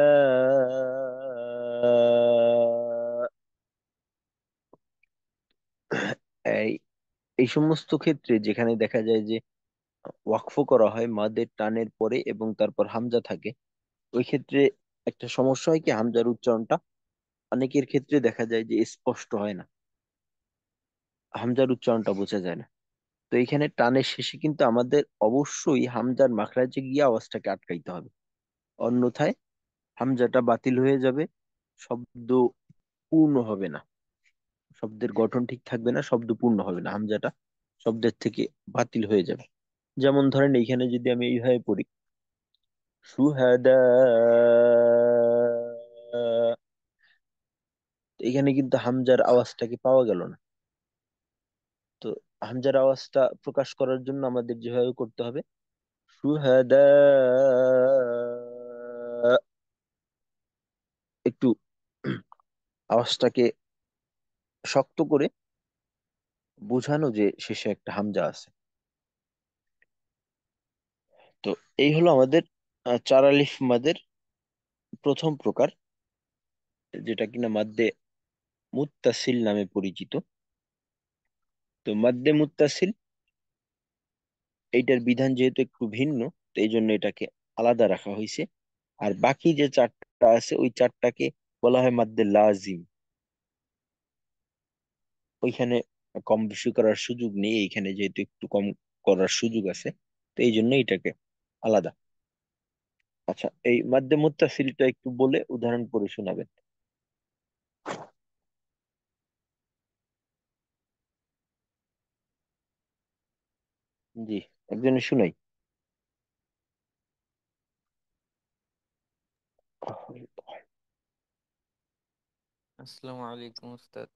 এই এই সমস্ত ক্ষেত্রে যেখানে দেখা যায় যে ওয়াকফ করা হয় মাদের টানের পরে এবং তারপর হামজা থাকে, ওই ক্ষেত্রে একটা সমস্যা হয় কি, হামজার উচ্চারণটা অনেকের ক্ষেত্রে দেখা যায় যে স্পষ্ট হয় না, হামজার উচ্চারণটা বোঝা যায় না। তো এখানে টানের শেষে কিন্তু আমাদের অবশ্যই হামজার মাখরাজে গিয়ে আওয়াজটাকে আটকাইতে হবে, অন্যথায় হামজাটা বাতিল হয়ে যাবে, শব্দ পূর্ণ হবে না, শব্দের গঠন ঠিক থাকবে না, শব্দ পূর্ণ হবে না, হামজাটা শব্দের থেকে বাতিল হয়ে যাবে। যেমন ধরেন এইখানে যদি আমি এইভাবে পড়ি সুহাদা, এখানে কিন্তু হামজার আওয়াজটাকে পাওয়া গেল না। তো হামজার আওয়াজটা প্রকাশ করার জন্য আমাদের যেভাবে করতে হবে সুহাদা, একটু আওয়াজটাকে শক্ত করে বোঝানো যে শেষে একটা হামজা আছে। তো এই হলো আমাদের চার আলিফ মাদের প্রথম প্রকার, যেটা কিনা মাদ্দে মুত্তাসিল নামে পরিচিত। তো মাদ্দে মুত্তাসিল এইটার বিধান যেহেতু একটু ভিন্ন, তো এই জন্য এটাকে আলাদা রাখা হয়েছে। আর বাকি যে চারটা আছে ওই চারটাকে বলা হয় মাদ্দে লাজিম। ওইখানে কম বেশি করার সুযোগ নেই, এইখানে যেহেতু একটু কম করার সুযোগ আছে, তো এই জন্য এটাকে আলাদা। আচ্ছা, এই মাদ্দে মুত্তাসিলটা একটু বলে উদাহরণ করে শোনাবেন। জি, একজনের শুনাই। আসসালামু আলাইকুম উস্তাদ।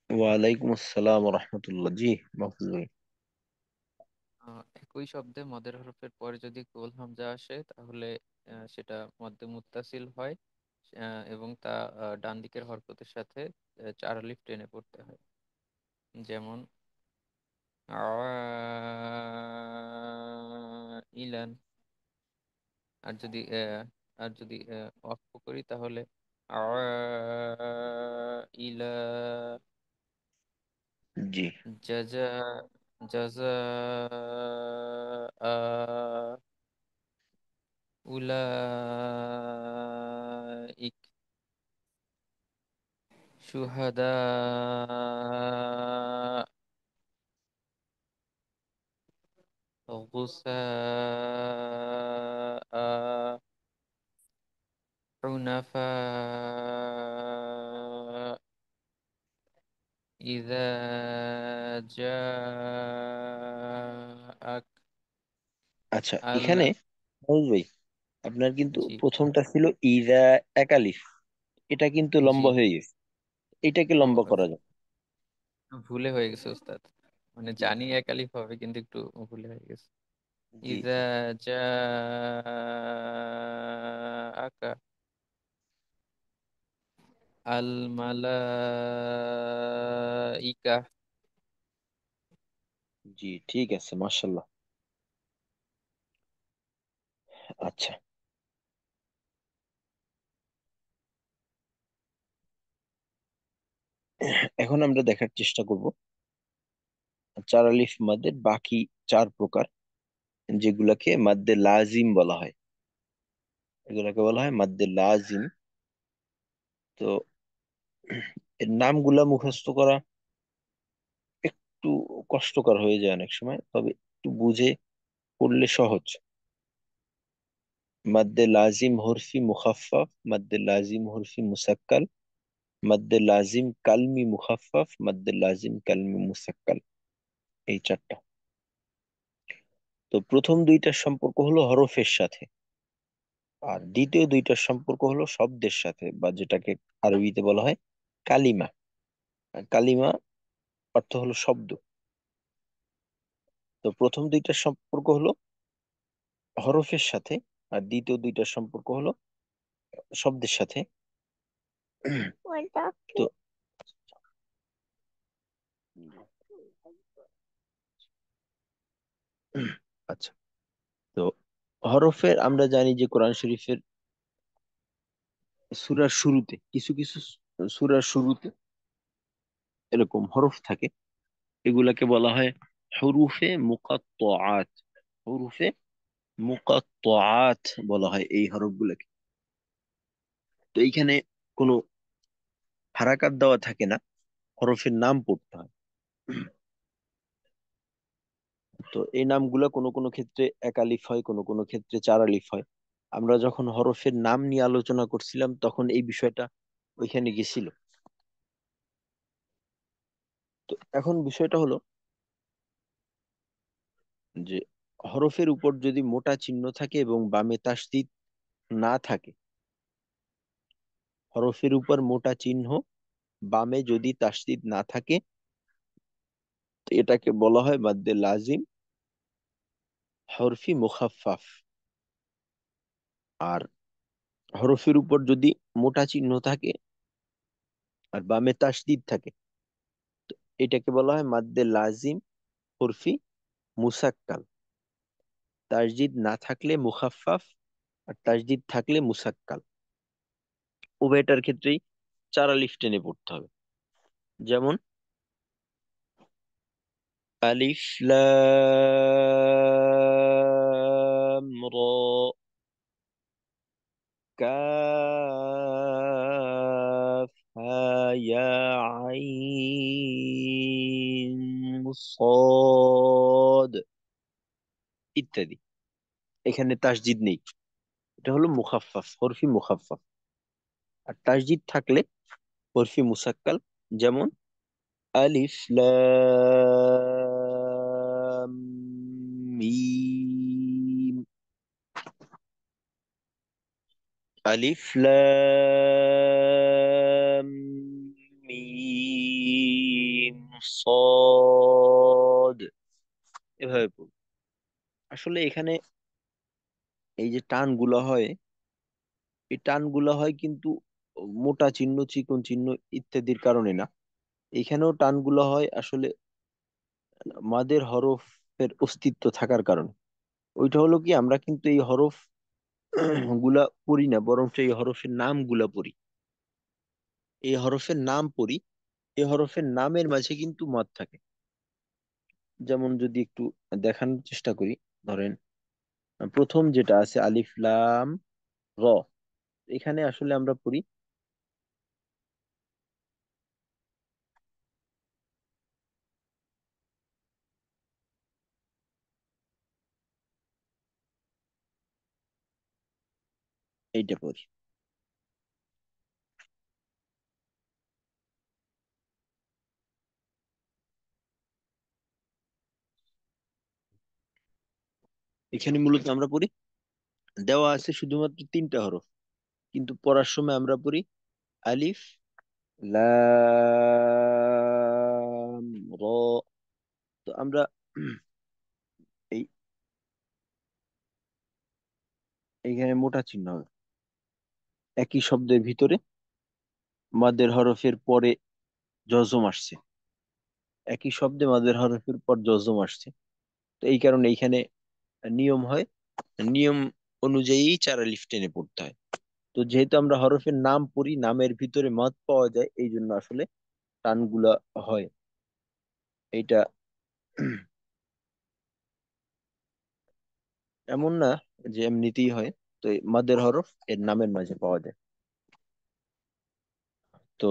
ওয়ালাইকুম আসসালাম রহমতুল্লাহ। জি মাহফুজ ভাই। একই শব্দে মদের হরফের পরে যদি গোল হামজা আসে তাহলে সেটা মধ্যে মুত্তাসিল হয়, এবং তা ডান দিকের হরকতের সাথে চার আলিফ টেনে পড়তে হয়। যেমন ইলান। আর যদি অক্ষ করি তাহলে ইলা জি জাজা জাজা উলাইক শুহাদা غثاء حنفاء إذا جاءك আচ্ছা, এখানে আল মাহফুজ ভাই আপনার কিন্তু জি প্রথমটা ছিল ইজা একালিফ, এটা কিন্তু জি। লম্বা হয়ে গেছে, এটাকে ও লম্বা করা যায়। ভুলে হয়ে গেছে উস্তাদ, মানে জি জানি এক আলিফ হবে কিন্তু একটু ভুলে হয়ে গেছে। জি ইজা জি জাআকা আল মালাইকা। জি, ঠিক আছে, মাশাল্লাহ। আচ্ছা, এখন আমরা দেখার চেষ্টা করব চার আলিফ মাদের বাকি চার প্রকার, যেগুলাকে মাদ্দে লাজিম বলা হয়। এগুলাকে বলা হয় মাদ্দে লাজিম। তো এর নামগুলা মুখস্থ করা একটু কষ্টকর হয়ে যায় অনেক সময়, তবে একটু বুঝে পড়লে সহজ। মাদ্দে লাজিম হরফি মুখাফফাফ, মাদ্দে লাজিম হরফি মুসাক্কাল, মাদ্দে লাজিম কালমি মুখাফফাফ, মাদ্দে লাজিম কালমি মুসাক্কাল। এই চারটা। তো প্রথম দুইটার সম্পর্ক হলো হরফের সাথে, আর দ্বিতীয় দুইটার সম্পর্ক হলো শব্দের সাথে, বা যেটাকে আরবিতে বলা হয় কালিমা। আর কালিমা অর্থ হলো শব্দ। তো প্রথম দুইটার সম্পর্ক হলো হরফের সাথে, আর দ্বিতীয় দুইটার সম্পর্ক হলো শব্দের সাথে। তো আচ্ছা, তো হরফের আমরা জানি যে কোরআন শরীফের সূরার শুরুতে কিছু কিছু সূরার শুরুতে এরকম হরফ থাকে, এগুলাকে বলা হয় হুরুফে মুকাত্তাআত। হুরুফে মুকাত্তাআত বলা হয় এই হরফগুলোকে। তো এইখানে কোনো হারাকাত দেওয়া থাকে না, হরফের নাম পড়তে হয়। তো এই নামগুলো কোনো কোনো ক্ষেত্রে এক আলিফ হয়, কোনো কোনো ক্ষেত্রে চার আলিফ হয়। আমরা যখন হরফের নাম নিয়ে আলোচনা করছিলাম তখন এই বিষয়টা ওইখানে গেছিল। তো এখন বিষয়টা হলো যে হরফের উপর যদি মোটা চিহ্ন থাকে এবং বামে তাসদিদ না থাকে, হরফের উপর মোটা চিহ্ন বামে যদি তাসদিদ না থাকে, তো এটাকে বলা হয় মাদ্দে লাজিম হরফি মুখাফফাফ। আর হরফের উপর যদি মোটা চিহ্ন থাকে আর বামে তাসদিদ থাকে, তো এটাকে বলা হয় মাদ্দে লাজিম হরফি মুসাক্কাল। তাসদিদ না থাকলে মুখাফফাফ, আর তাসদিদ থাকলে মুসাক্কাল। উভয়টার ক্ষেত্রেই চার আলিফ টেনে পড়তে হবে। যেমন আলিফ লাম র, কাফ হা ইয়া আইন صاد ইত্যাদি। এখানে তাসদিদ নেই, এটা হলো মুখাফফাফ, হরফি মুখাফফাফ। আর তাসদিদ থাকলে হরফি মুসাক্কাল। যেমন আলিফ লাম মিম, আলিফ লাম মিম صاد, এভাবে পড়ব। আসলে এখানে এই যে টান গুলা হয়, এই টান গুলা হয় কিন্তু মোটা চিহ্ন চিকন চিহ্ন ইত্যাদির কারণে না। এখানেও টান গুলা হয় আসলে মাদের হরফের অস্তিত্ব থাকার কারণে। ওইটা হলো কি, আমরা কিন্তু এই হরফ গুলা পড়ি না, বরং এই হরফের নাম গুলা পড়ি। এই হরফের নাম পড়ি, এই হরফের নামের মাঝে কিন্তু মদ থাকে। যেমন যদি একটু দেখানোর চেষ্টা করি, ধরেন প্রথম যেটা আছে আলিফ লাম র, এখানে আসলে আমরা পড়ি এইটা পড়ি। এখানে মূলত আমরা পড়ি, দেওয়া আছে শুধুমাত্র তিনটা হরফ, কিন্তু পড়ার সময় আমরা পড়ি আলিফ লাম র। তো আমরা এই এইখানে মোটা চিহ্ন হবে, একই শব্দের ভিতরে মাদের হরফের পরে জজম আসছে, একই শব্দে মাদের হরফের পর জজম আসছে। তো এই কারণে এইখানে নিয়ম হয়, নিয়ম অনুযায়ী চার আলিফ টেনে পড়তে হয়। তো যেহেতু আমরা হরফের নাম পড়ি, নামের ভিতরে মদ পাওয়া যায়, এই জন্য আসলে টানগুলা হয়, এটা এমন না যে এমনিতেই হয়। তো এই মাদের হরফ এর নামের মাঝে পাওয়া যায়। তো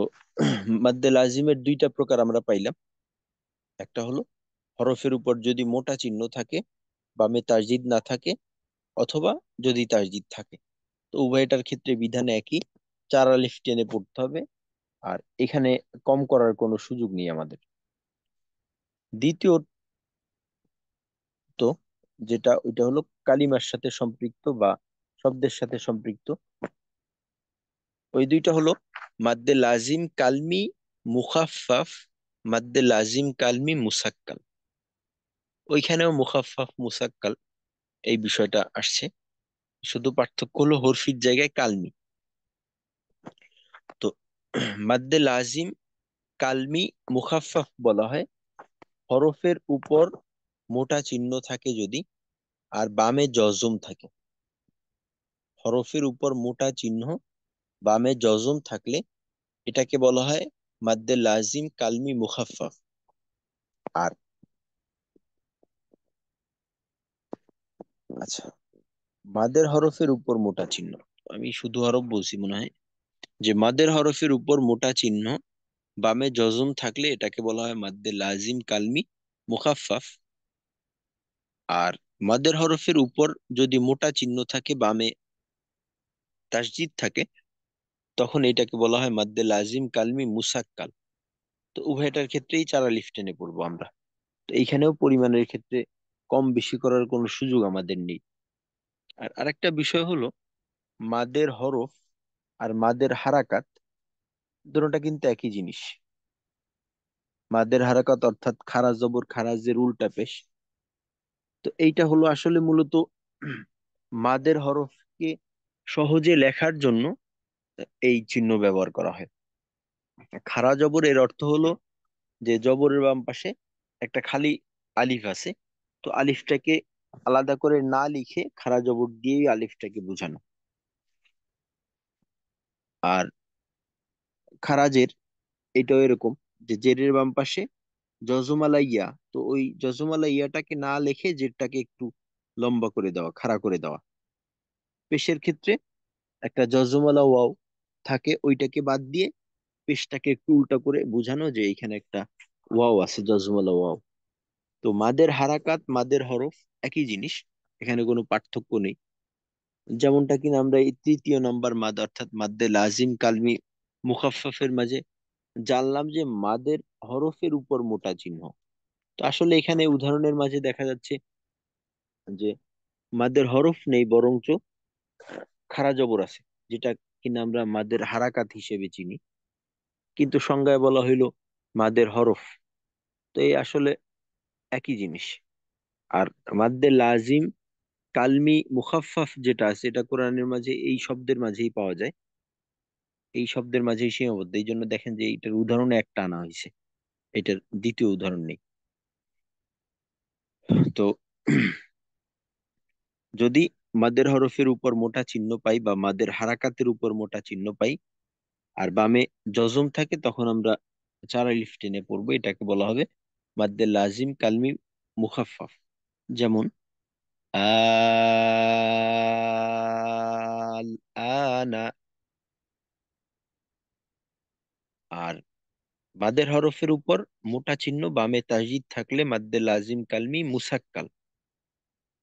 মাদ্দে লাজিমের দুইটা প্রকার আমরা পাইলাম। একটা হলো হরফের উপর যদি মোটা চিহ্ন থাকে, বামে তাসদিদ না থাকে, অথবা যদি তাসদিদ থাকে। তো উভয়টার ক্ষেত্রে বিধান একই, 4 আলিফ টেনে পড়তে হবে। আর এখানে কম করার কোনো সুযোগ নেই আমাদের। দ্বিতীয়ত যেটা, ওইটা হলো কালিমার সাথে সম্পৃক্ত বা শব্দের সাথে সম্পৃক্ত। ওই দুইটা হলো মাদ্দে লাজিম কালমি মুখাফফাফ, মাদ্দে লাজিম কালমি মুসাক্কাল। ওইখানেও মুখাফফাফ মুসাক্কাল এই বিষয়টা আসছে, শুধু পার্থক্য হলো হরফির জায়গায় কালমি। তো মাদ্দে লাজিম কালমি মুখাফফাফ বলা হয় হরফের উপর মোটা চিহ্ন থাকে যদি, আর বামে জজম থাকে। হরফের উপর মোটা চিহ্ন, বামে জজম থাকলে এটাকে বলা হয় মাদ্দে লাজিম কালমি মুখাফফাফ। আর আচ্ছা, মাদের হরফের উপর মোটা চিহ্ন, আমি শুধু হরফ বলছি মনে হয়, যে মাদের হরফের উপর মোটা চিহ্ন, বামে জজম থাকলে এটাকে বলা হয় মাদ্দে লাজিম কালমি মুখাফফাফ। আর মাদের হরফের উপর যদি মোটা চিহ্ন থাকে, বামে তাসজিদ থাকে, তখন এটাকে বলা হয় মাদ্দে লাজিম কালমি মুসাক্কাল। তো উভয়টার ক্ষেত্রেই 4 আলিফ টেনে পড়বো আমরা। তো এইখানেও পরিমাণের ক্ষেত্রে কম বেশি করার কোনো সুযোগ আমাদের নেই। আর আরেকটা বিষয় হলো, মাদের হরফ আর মাদের হারাকাত দুটোটা কিন্তু একই জিনিস। মাদের হারাকাত অর্থাৎ খারা জবর খারাজের উল্টা পেশ। তো এইটা হলো আসলে মূলত মাদের হরফকে সহজে লেখার জন্য এই চিহ্ন ব্যবহার করা হয়। খারা জবর এর অর্থ হলো যে জবরের বাম পাশে একটা খালি আলিফ আছে, তো আলিফটাকে আলাদা করে না লিখে খারা জবর দিয়েই আলিফটাকে বোঝানো। আর খারাজের এটাও এরকম, যে জেরের বাম পাশে জজমালা ইয়া, তো ওই জজমালা ইয়াটাকে না লিখে জেরটাকে একটু লম্বা করে দেওয়া, খাড়া করে দেওয়া। পেশের ক্ষেত্রে একটা জজমালা ওয়াও থাকে, ওইটাকে বাদ দিয়ে পেশটাকে একটু উল্টা করে বোঝানো যে এখানে একটা ওয়াও আছে, জজমালা ওয়াও। তো মাদের হারাকাত মাদের হরফ একই জিনিস, এখানে কোনো পার্থক্য নেই। যেমনটা কিনা আমরা এই তৃতীয় নম্বর মাদ অর্থাৎ মাদ্দে লাজিম কালমি মুখাফফাফের মাঝে জানলাম যে মাদের হরফের উপর মোটা চিহ্ন। তো আসলে এখানে উদাহরণের মাঝে দেখা যাচ্ছে যে মাদের হরফ নেই, বরঞ্চ খাড়া জবর আছে, যেটা কিনা আমরা মাদের হারাকাত হিসেবে চিনি, কিন্তু সংজ্ঞায় বলা হইলো মাদের হরফ। তো এই আসলে একই জিনিস। আর মাদ্দে লাজিম কালমি মুখাফফাফ যেটা আছে, এটা কোরআনের মাঝে এই শব্দের মাঝেই পাওয়া যায়, এই শব্দের মাঝেই সীমাবদ্ধ। এই জন্য দেখেন যে এটার উদাহরণে একটা আনা হয়েছে, এটার দ্বিতীয় উদাহরণ নেই। তো যদি মাদের হরফের উপর মোটা চিহ্ন পাই বা মাদের হারাকাতের উপর মোটা চিহ্ন পাই, আর বামে জজম থাকে, তখন আমরা 4 আলিফ টেনে পড়বো। এটাকে বলা হবে মাদ্দে লাজিম কালমি মুখাফফাফ। যেমন আল আনা। আর মাদের হরফের উপর মোটা চিহ্ন, বামে তাসদিদ থাকলে মাদ্দে লাজিম কালমি মুসাক্কাল,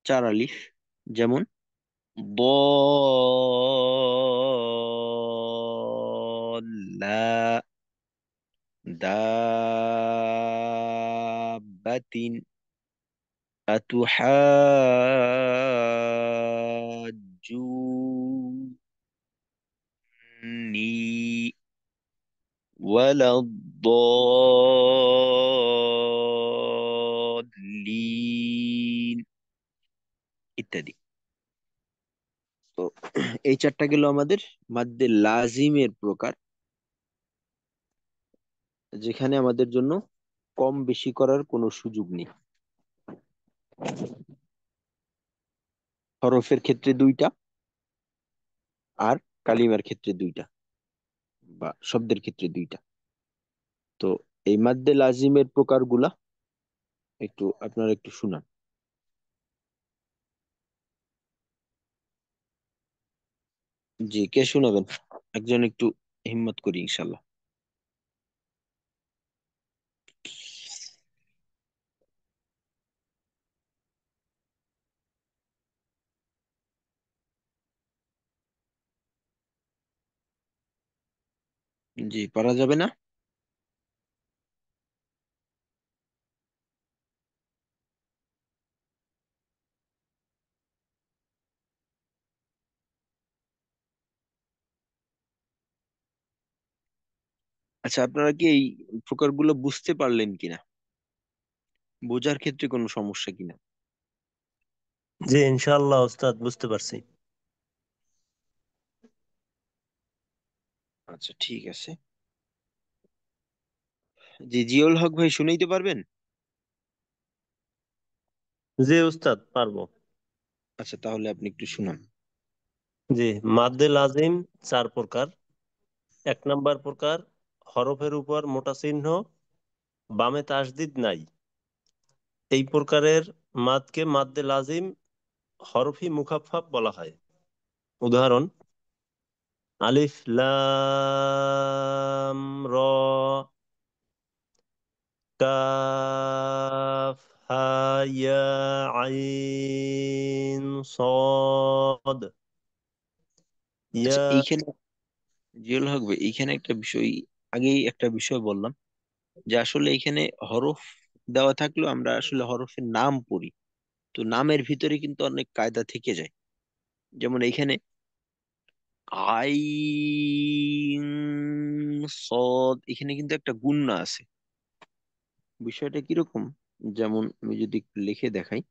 4 আলিফ। যেমন ضالة دابة أتحاجوني ولا الضالين ইত্যাদি। তো এই চারটা গেল আমাদের মাদ্দে লাজিমের প্রকার, যেখানে আমাদের জন্য কম বেশি করার কোনো সুযোগ নেই। হরফের ক্ষেত্রে দুইটা, আর কালিমার ক্ষেত্রে দুইটা, বা শব্দের ক্ষেত্রে দুইটা। তো এই মাদ্দে লাজিমের প্রকারগুলা আপনারা একটু শুনান। জি, কে শোনাবেন? একজন একটু হিম্মত করি ইনশাল্লাহ। জি, পারা যাবে না? আচ্ছা, আপনারা কি এই প্রকারগুলো বুঝতে পারলেন কিনা? বোঝার ক্ষেত্রে কোনো সমস্যা কিনা? জি ইনশাআল্লাহ ওস্তাদ, বুঝতে পারছি। আচ্ছা, ঠিক আছে। জি, জিয়াউল হক ভাই শুনাইতে পারবেন? জি উস্তাদ, পারবো। আচ্ছা, তাহলে আপনি একটু শুনান। জি, মাদ্দে লাজিম চার প্রকার। এক নাম্বার প্রকার, হরফের উপর মোটা চিহ্ন, বামে তাসদিদ নাই। এই প্রকারের মাদকে মাদ্দে লাজিম হরফি মুখাফফাফ বলা হয়। উদাহরণ: আলিফ লাম র, কাফ হা ইয়া আইন সদ। আচ্ছা, ইয়া। এইখানে জিয়াউল হক ভাই, এইখানে একটা বিষয়, আগেই একটা বিষয় বললাম যে আসলে এখানে হরফ দেওয়া থাকলেও আমরা আসলে হরফের নাম পড়ি। তো নামের ভিতরে কিন্তু অনেক কায়দা থেকে যায়। যেমন এখানে আইন সদ, এখানে কিন্তু একটা গুণনা আছে। বিষয়টা কিরকম? যেমন আমি যদি একটু লিখে দেখাই,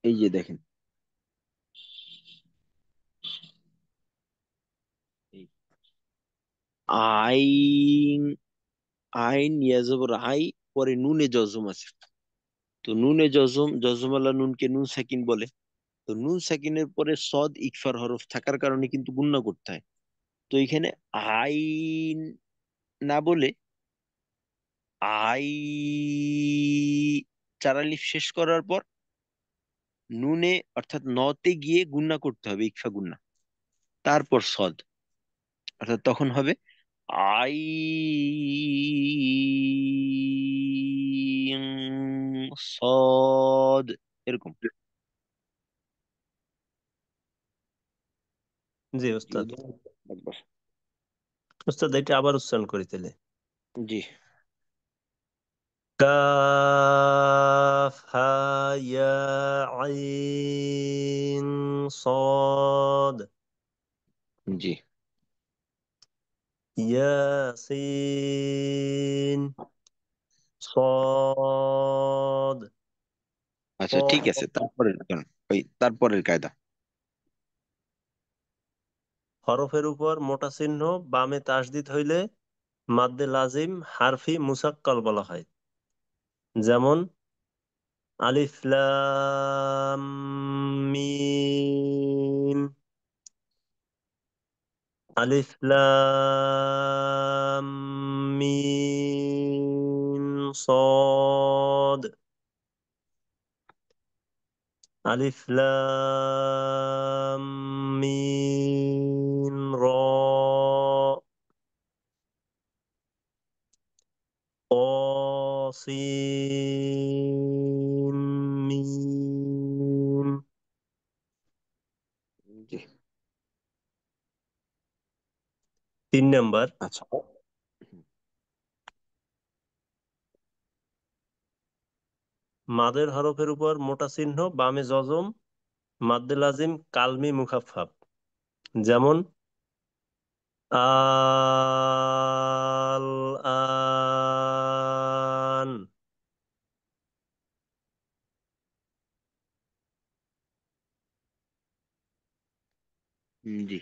এই যে দেখেন, এই আইন, আইন ইয়া জবর আই, পরে নুনে জজম আছে। তো নুনে জজম, জজমালা নুনকে নুন সাকিন বলে। তো নুন সাকিনের পরে সদ ইকফার হরফ থাকার কারণে কিন্তু গুণনা করতে হয়। তো এখানে আইন না বলে আই, চার আলিফ শেষ করার পর নুনে অর্থাৎ নতে গিয়ে গুণনা করতে হবে, ইকফা গুণনা, তারপর সদ। অর্থাৎ তখন হবে আই সদ, এরকম। জি কি উস্তাদ। উদাহরণ একবার? উস্তাদ, এটা আবার উচ্চারণ করি তাহলে। জি, কাফ হা ইয়া আইন সদ। জি। ইয়াসিন সদ। আচ্ছা, ঠিক আছে, তারপরের কারণ, ওই তারপরের কায়দা। হরফের উপর মোটা চিহ্ন, বামে তাসদিদ হইলে মাদ্দে লাজিম হারফি মুসাক্কাল বলা হয়। যেমন: আলিফ লাম মিম, আলিফ লাম মিম সদ, আলিফ লাম মিম র, সিন মিম। জি। 3 নাম্বার, আচ্ছা। মাদের হরফের উপর মোটা চিহ্ন, বামে জজম, মাদ্দে লাজিম কালমি মুখাফফাফ। যেমন: আল আন। জি।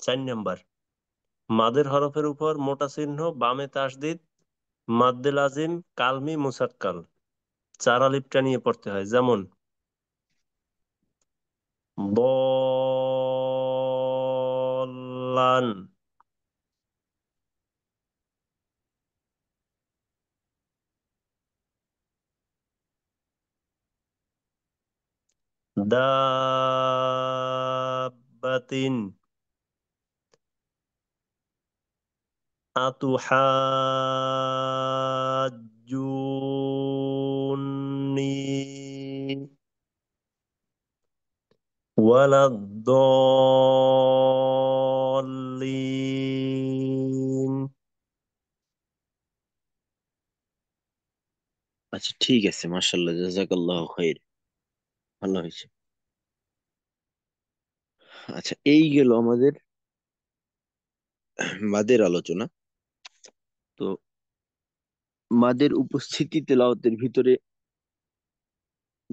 4 নাম্বার, মাদের হরফের উপর মোটা চিহ্ন, বামে তাসদিদ, মাদ্দে লাজিম কালমি মুসাক্কাল 4 আলিফটা নিয়ে পড়তে হয়, যেমন বলান, দাবাতিন, আতুহাজ্জুনি, ওয়ালাদ্দল্লিন। আচ্ছা, ঠিক আছে, মাশাআল্লাহ, জাযাকাল্লাহু খাইর, ভালো হয়েছে। আচ্ছা, এই গেল আমাদের মাদের আলোচনা। তো মাদের উপস্থিতি তেলাওয়াতের ভিতরে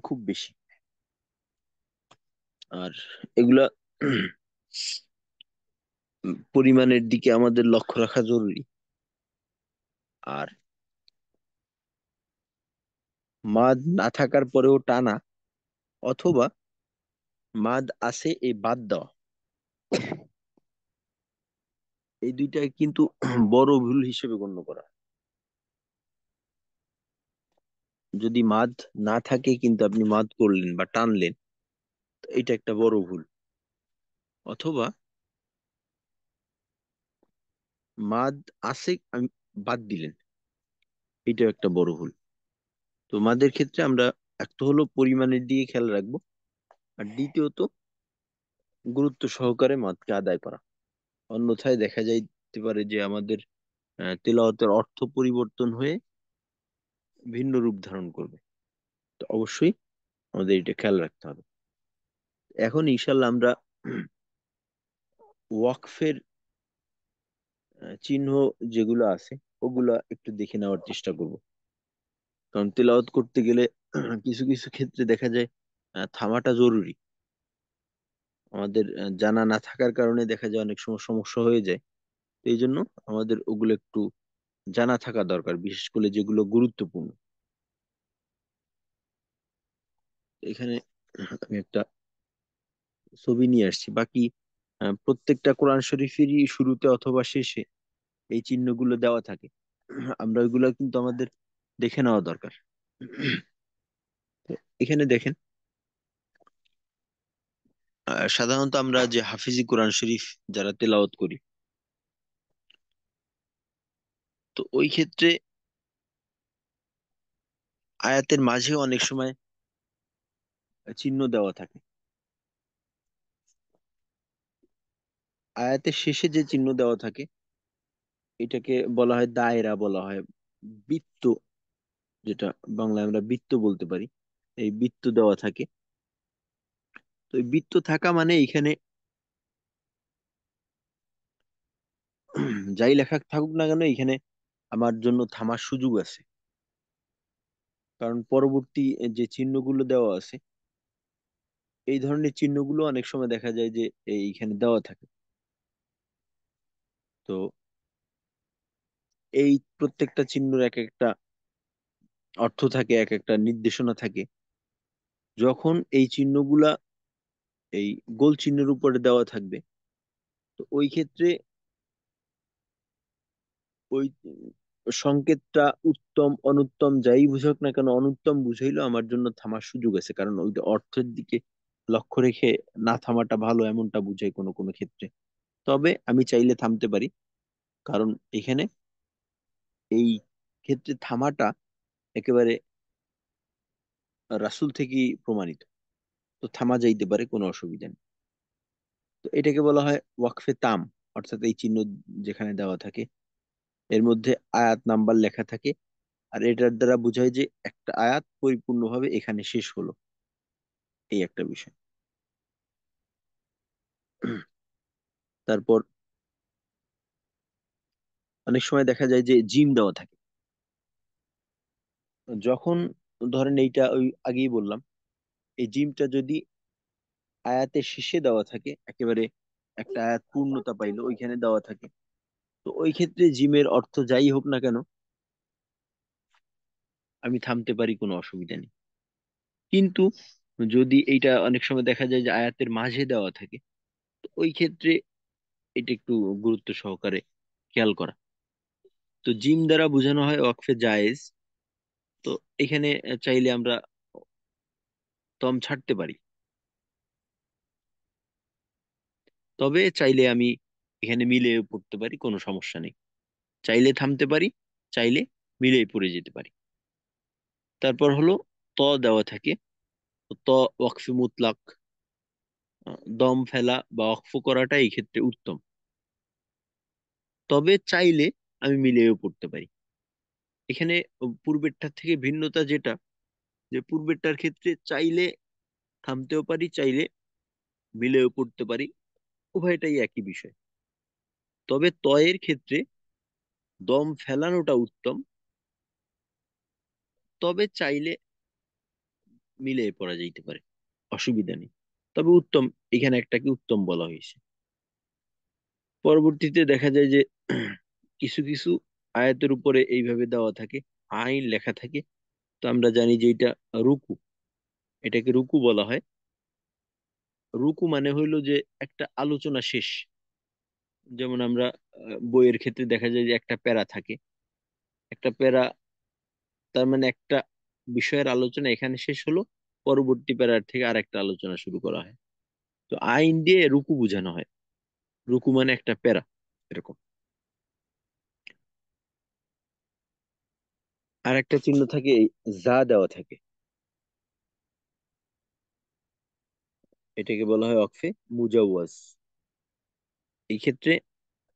খুব বেশি, আর এগুলা পরিমাণের দিকে আমাদের লক্ষ্য রাখা জরুরি। আর মাদ না থাকার পরেও টানা, অথবা মাদ আছে এই বাদ দেওয়া, এই দুইটা কিন্তু বড় ভুল হিসেবে গণ্য করা হয়। যদি মাদ না থাকে কিন্তু আপনি মাদ করলেন বা টানলেন, তো এটা একটা বড় ভুল। অথবা মাদ আছে আমি বাদ দিলেন, এটাও একটা বড় ভুল। তো মাদের ক্ষেত্রে আমরা এক তো হলো পরিমাণের দিকে খেয়াল রাখবো, আর দ্বিতীয়ত গুরুত্ব সহকারে মাদকে আদায় করা। অন্যথায় দেখা যাইতে পারে যে আমাদের তেলাওয়াতের অর্থ পরিবর্তন হয়ে ভিন্ন রূপ ধারণ করবে। তো অবশ্যই আমাদের এটা খেয়াল রাখতে হবে। এখন ইনশাল্লাহ আমরা ওয়াকফের চিহ্ন যেগুলো আছে ওগুলা একটু দেখে নেওয়ার চেষ্টা করব। কারণ তেলাওয়াত করতে গেলে কিছু কিছু ক্ষেত্রে দেখা যায় থামাটা জরুরি। আমাদের জানা না থাকার কারণে দেখা যায় অনেক সময় সমস্যা হয়ে যায়। তো এই জন্য আমাদের ওগুলো একটু জানা থাকা দরকার, বিশেষ করে যেগুলো গুরুত্বপূর্ণ। এখানে আমি একটা ছবি নিয়ে আসছি। বাকি প্রত্যেকটা কোরআন শরীফেরই শুরুতে অথবা শেষে এই চিহ্নগুলো দেওয়া থাকে। আমরা ওইগুলো কিন্তু আমাদের দেখে নেওয়া দরকার। তো এখানে দেখেন, সাধারণত আমরা যে হাফিজি কোরআন শরীফ যারা তেলাওয়াত করি, তো ওই ক্ষেত্রে আয়াতের মাঝে অনেক সময় চিহ্ন দেওয়া থাকে। আয়াতের শেষে যে চিহ্ন দেওয়া থাকে এটাকে বলা হয় দায়রা, বলা হয় বৃত্ত, যেটা বাংলায় আমরা বৃত্ত বলতে পারি। এই বৃত্ত দেওয়া থাকে। তো এই বৃত্ত থাকা মানে এখানে যাই লেখা থাকুক না কেন, এখানে আমার জন্য থামার সুযোগ আছে। কারণ পরবর্তী যে চিহ্নগুলো দেওয়া আছে, এই ধরনের চিহ্নগুলো অনেক সময় দেখা যায় যে এইখানে দেওয়া থাকে। তো এই প্রত্যেকটা চিহ্নের এক একটা অর্থ থাকে, এক একটা নির্দেশনা থাকে। যখন এই চিহ্নগুলা এই গোল চিহ্নের উপরে দেওয়া থাকবে, তো ওই ক্ষেত্রে ওই সংকেতটা উত্তম অনুত্তম যাই বুঝাক না কেন, অনুত্তম বুঝাইলেও আমার জন্য থামার সুযোগ আছে, কারণ ওই অর্থের দিকে লক্ষ্য রেখে না থামাটা ভালো এমনটা বুঝাই কোনো কোনো ক্ষেত্রে। তবে আমি চাইলে থামতে পারি, কারণ এখানে এই ক্ষেত্রে থামাটা একেবারে রাসূল থেকেই প্রমাণিত। তো থামা যাইতে পারে, কোনো অসুবিধা নেই। তো এটাকে বলা হয় ওয়াকফে তাম, অর্থাৎ এই চিহ্ন যেখানে দেওয়া থাকে এর মধ্যে আয়াত নাম্বার লেখা থাকে, আর এটার দ্বারা বোঝায় যে একটা আয়াত পরিপূর্ণভাবে এখানে শেষ হলো, এই একটা বিষয়। তারপর অনেক সময় দেখা যায় যে জিম দেওয়া থাকে। যখন ধরেন এইটা ওই আগেই বললাম, এই জিমটা যদি আয়াতের শেষে দেওয়া থাকে, একেবারে একটা আয়াত পূর্ণতা পাইলো ওইখানে দেওয়া থাকে, তো ওই ক্ষেত্রে জিমের অর্থ যাই হোক না কেন, আমি থামতে পারি, কোনো অসুবিধা নেই। কিন্তু যদি এইটা অনেক সময় দেখা যায় যে আয়াতের মাঝে দেওয়া থাকে, তো ওই ক্ষেত্রে এটা একটু গুরুত্ব সহকারে খেয়াল করা। তো জিম দ্বারা বোঝানো হয় ওয়াকফে জায়েজ। তো এখানে চাইলে আমরা দম ছাড়তে পারি, তবে চাইলে আমি এখানে মিলে পড়তে পারি, কোনো সমস্যা নেই। চাইলে থামতে পারি, চাইলে মিলেই পড়ে যেতে পারি। তারপর হলো ত দেওয়া থাকে। তো ত ওয়াকফে মুতলাক, দম ফেলা বা ওয়াকফ করাটা এই ক্ষেত্রে উত্তম। তবে চাইলে আমি মিলেও পড়তে পারি। এখানে পূর্বেরটার থেকে ভিন্নতা যেটা, যে পূর্বেরটার ক্ষেত্রে চাইলে থামতেও পারি, চাইলে মিলেও পড়তে পারি, উভয়টাই একই বিষয়। তবে তয়ের ক্ষেত্রে দম ফেলানোটা উত্তম, তবে চাইলে মিলে পড়া যাইতে পারে, অসুবিধা নেই। তবে উত্তম, এখানে একটাকে উত্তম বলা হয়েছে। পরবর্তীতে দেখা যায় যে কিছু কিছু আয়াতের উপরে এইভাবে দেওয়া থাকে, আইন লেখা থাকে। তো আমরা জানি যে এটা রুকু, এটাকে রুকু বলা হয়। রুকু মানে হইলো যে একটা আলোচনা শেষ। যেমন আমরা বইয়ের ক্ষেত্রে দেখা যায় যে একটা প্যারা থাকে, একটা প্যারা, তার মানে একটা বিষয়ের আলোচনা এখানে শেষ হলো, পরবর্তী প্যারার থেকে আর একটা আলোচনা শুরু করা হয়। তো আইন দিয়ে রুকু বোঝানো হয়। রুকু মানে একটা প্যারা, এরকম। আর একটা চিহ্ন থাকে, যা দেওয়া থাকে, এটাকে বলা হয় ওয়াকফে মুজাওয়াজ। এই ক্ষেত্রে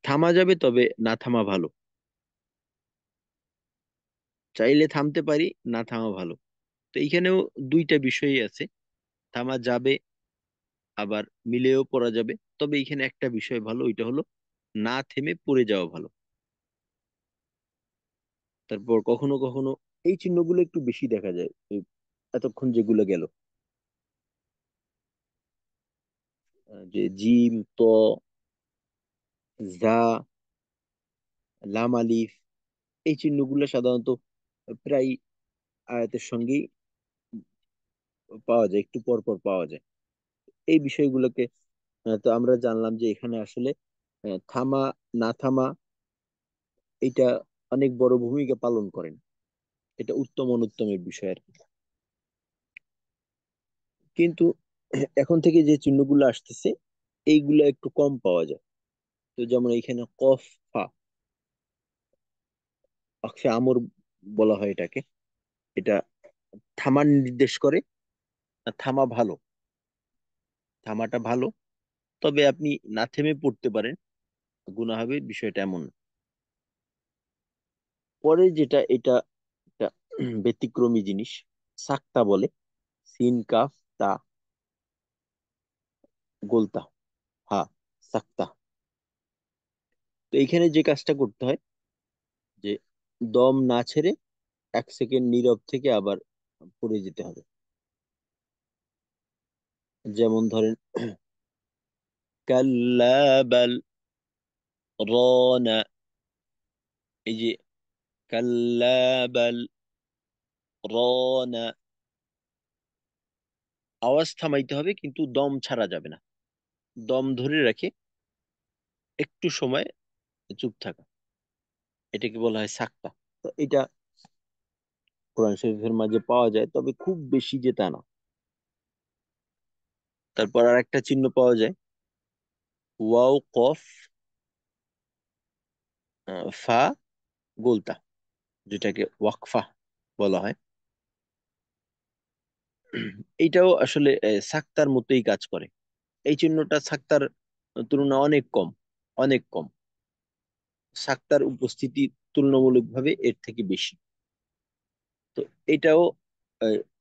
থামা যাবে, তবে না থামা ভালো। চাইলে থামতে পারি, না থামা ভালো। তো এইখানেও দুইটা বিষয়ই আছে, থামা যাবে, আবার মিলেও পড়া যাবে। তবে এখানে একটা বিষয় ভালো, ওইটা হলো না থেমে পড়ে যাওয়া ভালো। তারপর কখনো কখনো এই চিহ্নগুলো একটু বেশি দেখা যায়, এই এতক্ষণ যেগুলো গেল, যে জিম, ত, জা, লাম আলিফ, এই চিহ্নগুলো সাধারণত প্রায় আয়াতের সঙ্গেই পাওয়া যায়, একটু পর পর পাওয়া যায়। এই বিষয়গুলোকে তো আমরা জানলাম যে এখানে আসলে থামা না থামা এটা অনেক বড় ভূমিকা পালন করেন। এটা উত্তম অনুত্তমের বিষয় আর কি। কিন্তু এখন থেকে যে চিহ্নগুলো আসতেছে, এইগুলো একটু কম পাওয়া যায়। তো যেমন এইখানে কফ, ফা, অক্ষে আমর বলা হয় এটাকে। এটা থামার নির্দেশ করে। আর থামা ভালো, থামাটা ভালো। তবে আপনি না থেমে পড়তে পারেন, গুনাহ হবে, বিষয়টা এমন না। পরে যেটা, এটা একটা ব্যতিক্রমী জিনিস, সাক্তা বলে। সিন, কাফ, তা, গোলতা, হা, সাক্তা। তো এইখানে যে কাজটা করতে হয়, যে দম না ছেড়ে 1 সেকেন্ড নীরব থেকে আবার পড়ে যেতে হবে। যেমন ধরেন কাল্লা বাল রানা, এই যে কাল্লা বাল রানা, আওয়াজ থামাইতে হবে, কিন্তু দম ছাড়া যাবে না। দম ধরে রাখে একটু সময় চুপ থাকা, এটাকে বলা হয় সাক্তা। তো এটা কোরআন শরীফের মাঝে পাওয়া যায়, তবে খুব বেশি যে তা না। তারপর আর একটা চিহ্ন পাওয়া যায়, ওয়াও, কফ, ফা, গোলতা, যেটাকে ওয়াকফা বলা হয়। এইটাও আসলে সাক্তার মতোই কাজ করে। এই চিহ্নটা সাক্তার তুলনায় অনেক কম, অনেক কম। সাক্তার উপস্থিতি তুলনামূলকভাবে এর থেকে বেশি। তো এটাও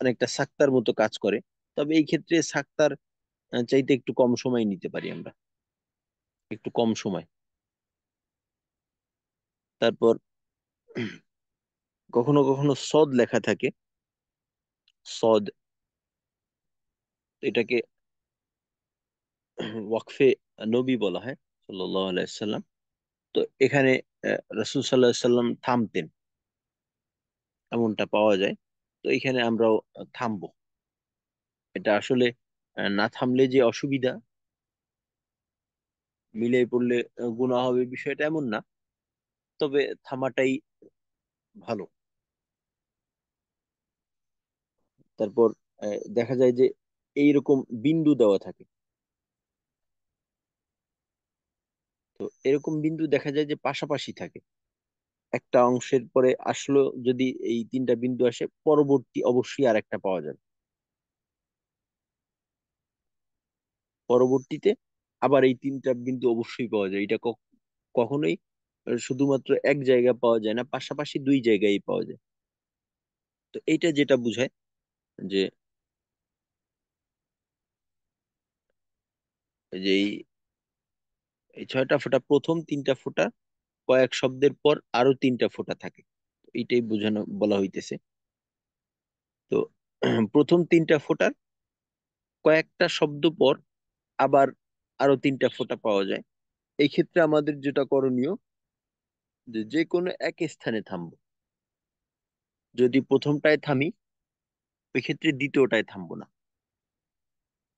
অনেকটা সাক্তার মতো কাজ করে। তবে এই ক্ষেত্রে সাক্তার চাইতে একটু কম সময় নিতে পারি আমরা, একটু কম সময়। তারপর কখনো কখনো সদ লেখা থাকে, সদ, এটাকে ওয়াকফে নবী বলা হয়, সাল্লাল্লাহু আলাইহি সাল্লাম। তো এখানে রাসূল সাল্লাল্লাহু আলাইহি সাল্লাম থামতেন। এমনটা পাওয়া যায়। তো এখানে আমরাও থামবো। এটা আসলে না থামলে যে অসুবিধা, মিলে পড়লে গুনাহ হবে বিষয়টা এমন না, তবে থামাটাই ভালো। তারপর দেখা যায় যে এইরকম বিন্দু দেওয়া থাকে। তো এরকম বিন্দু দেখা যায় যে পাশাপাশি থাকে, একটা অংশের পরে আসলো, যদি এই তিনটা বিন্দু আসে পরবর্তী অবশ্যই আর একটা পাওয়া যাবে, পরবর্তীতে আবার এই তিনটা বিন্দু অবশ্যই পাওয়া যায়। এটা কখনোই শুধুমাত্র এক জায়গায় পাওয়া যায় না, পাশাপাশি দুই জায়গায় পাওয়া যায়। তো এইটা যেটা বোঝায় যে যে এই ছয়টা ফোঁটা, প্রথম তিনটা ফোঁটা কয়েক শব্দের পর আরো তিনটা ফোঁটা থাকে, এইটাই বোঝানো বলা হইতেছে। তো প্রথম তিনটা ফোঁটার কয়েকটা শব্দ পর আবার আরো তিনটা ফোঁটা পাওয়া যায়। এই ক্ষেত্রে আমাদের যেটা করণীয়, যে যে কোনো এক স্থানে থামবো। যদি প্রথমটায় থামি, ওই ক্ষেত্রে দ্বিতীয়টায় থামবো না,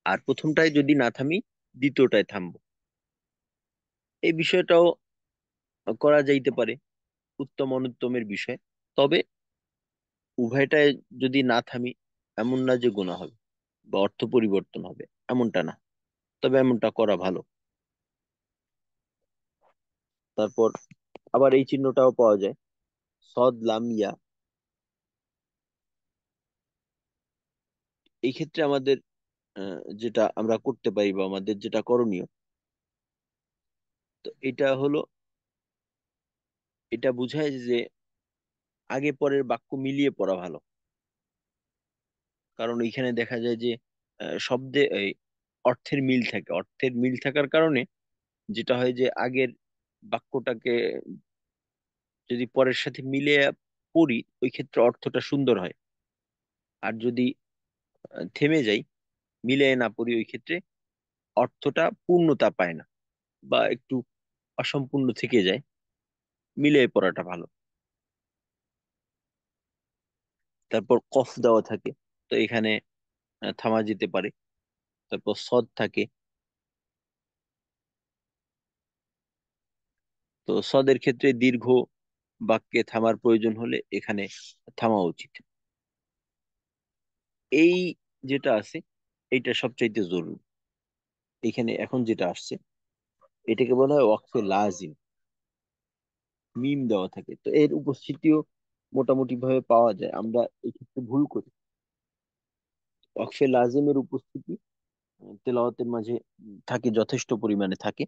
আর প্রথমটায় যদি না থামি, দ্বিতীয়টায় থামবো। এই বিষয়টাও করা যাইতে পারে, উত্তম অনুত্তমের বিষয়। তবে উভয়টায় যদি না থামি, এমন না যে গুনাহ হবে বা অর্থ পরিবর্তন হবে, এমনটা না, তবে এমনটা করা ভালো। তারপর আবার এই চিহ্নটাও পাওয়া যায়, সদ লাম ইয়া। এই ক্ষেত্রে আমাদের যেটা আমরা করতে পারি বা আমাদের যেটা করণীয়, তো এটা হলো, এটা বোঝায় যে আগে পরের বাক্য মিলিয়ে পড়া ভালো। কারণ এখানে দেখা যায় যে শব্দে এই অর্থের মিল থাকে, অর্থের মিল থাকার কারণে যেটা হয় যে আগের বাক্যটাকে যদি পরের সাথে মিলিয়ে পড়ি, ওই ক্ষেত্রে অর্থটা সুন্দর হয়। আর যদি থেমে যাই, মিলিয়ে না পড়ি, ওই ক্ষেত্রে অর্থটা পূর্ণতা পায় না বা একটু অসম্পূর্ণ থেকে যায়। মিলিয়ে পড়াটা ভালো। তারপর কফ দেওয়া থাকে, তো এখানে থামা যেতে পারে। তারপর সদ থাকে, তো সদের ক্ষেত্রে দীর্ঘ বাক্যে থামার প্রয়োজন হলে এখানে থামা উচিত। এই যেটা আছে, এইটা সবচাইতে জরুরি। এখানে এখন যেটা আসছে, এটাকে বলা হয় ওয়াকফে লাজিম। মিম দেওয়া থাকে, তো এর উপস্থিতিও মোটামুটি ভাবে পাওয়া যায়, আমরা এই ক্ষেত্রে ভুল করি। ওয়াকফে লাজিমের উপস্থিতি তেলাওয়াতের মাঝে থাকে, যথেষ্ট পরিমাণে থাকে।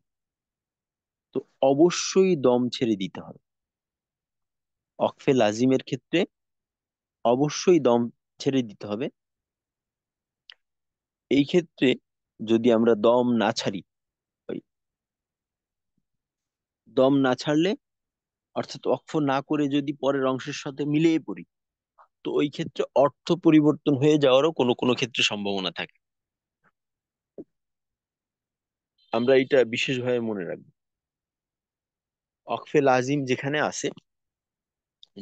তো অবশ্যই দম ছেড়ে দিতে হবে। ওয়াকফে লাজিমের ক্ষেত্রে অবশ্যই দম ছেড়ে দিতে হবে। এই ক্ষেত্রে যদি আমরা দম না ছাড়ি, ওই দম না ছাড়লে, অর্থাৎ ওয়াকফ না করে যদি পরের অংশের সাথে মিলিয়ে পড়ি, তো ওই ক্ষেত্রে অর্থ পরিবর্তন হয়ে যাওয়ারও কোনো কোনো ক্ষেত্রে সম্ভাবনা থাকে। আমরা এটা বিশেষভাবে মনে রাখবো। ওয়াকফে লাজিম যেখানে আছে,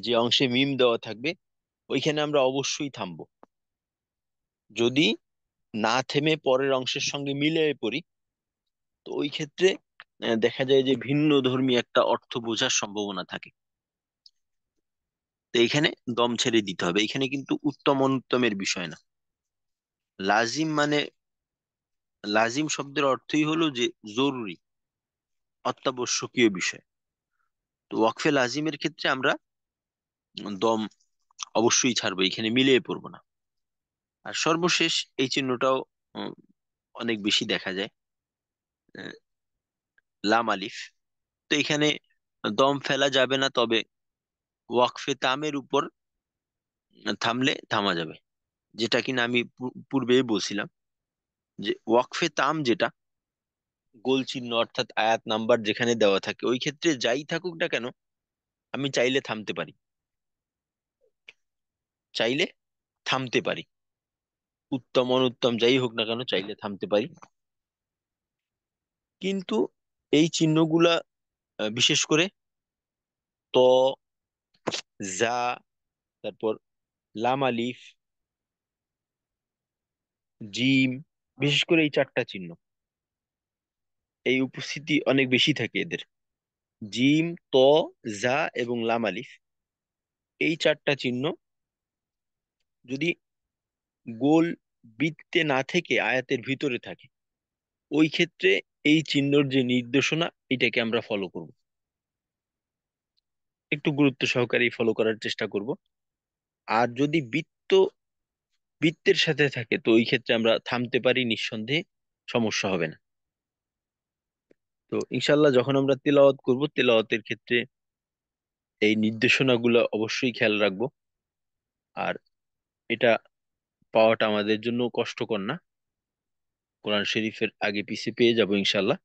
যে অংশে মিম দেওয়া থাকবে, ওইখানে আমরা অবশ্যই থামবো। যদি না থেমে পরের অংশের সঙ্গে মিলিয়ে পড়ি, তো ওই ক্ষেত্রে দেখা যায় যে ভিন্ন ধর্মী একটা অর্থ বোঝার সম্ভাবনা থাকে। তো এখানে দম ছেড়ে দিতে হবে। এখানে কিন্তু উত্তম অনুত্তমের বিষয় না। লাজিম মানে, লাজিম শব্দের অর্থই হলো যে জরুরি, অত্যাবশ্যকীয় বিষয়। তো ওয়াকফে লাজিমের ক্ষেত্রে আমরা দম অবশ্যই ছাড়বো, এখানে মিলিয়ে পড়বো না। আর সর্বশেষ এই চিহ্নটাও উম, অনেক বেশি দেখা যায়, আহ, লাম আলিফ। তো এখানে দম ফেলা যাবে না, তবে ওয়াকফে তামের উপর থামলে থামা যাবে। যেটা কিনা আমি পূর্বেই বলছিলাম, যে ওয়াকফে তাম যেটা গোল চিহ্ন, অর্থাৎ আয়াত নাম্বার যেখানে দেওয়া থাকে, ওই ক্ষেত্রে যাই থাকুক না কেন, আমি চাইলে থামতে পারি, চাইলে থামতে পারি। উত্তম অনুত্তম যাই হোক না কেন, চাইলে থামতে পারি। কিন্তু এই চিহ্নগুলা বিশেষ করে ত, জা, তারপর লাম আলিফ, জিম, বিশেষ করে এই চারটা চিহ্ন, এই উপস্থিতি অনেক বেশি থাকে এদের। জিম, ত, জা এবং লাম আলিফ, এই চারটা চিহ্ন যদি গোল বৃত্তে না থেকে আয়াতের ভিতরে থাকে, ওই ক্ষেত্রে এই চিহ্নর যে নির্দেশনা, এটাকে আমরা ফলো করব, একটু গুরুত্ব সহকারে ফলো করার চেষ্টা করব। আর যদি বৃত্তের সাথে থাকে, তো ওই ক্ষেত্রে আমরা থামতে পারি, নিঃসন্দেহে সমস্যা হবে না। তো ইনশাল্লাহ যখন আমরা তেলাওয়াত করব, তেলাওয়াতের ক্ষেত্রে এই নির্দেশনাগুলো অবশ্যই খেয়াল রাখবো। আর এটা পাওয়াটা আমাদের জন্য কষ্টকর না, কোরআন শরীফের আগে পিছে পেয়ে যাব ইনশাল্লাহ।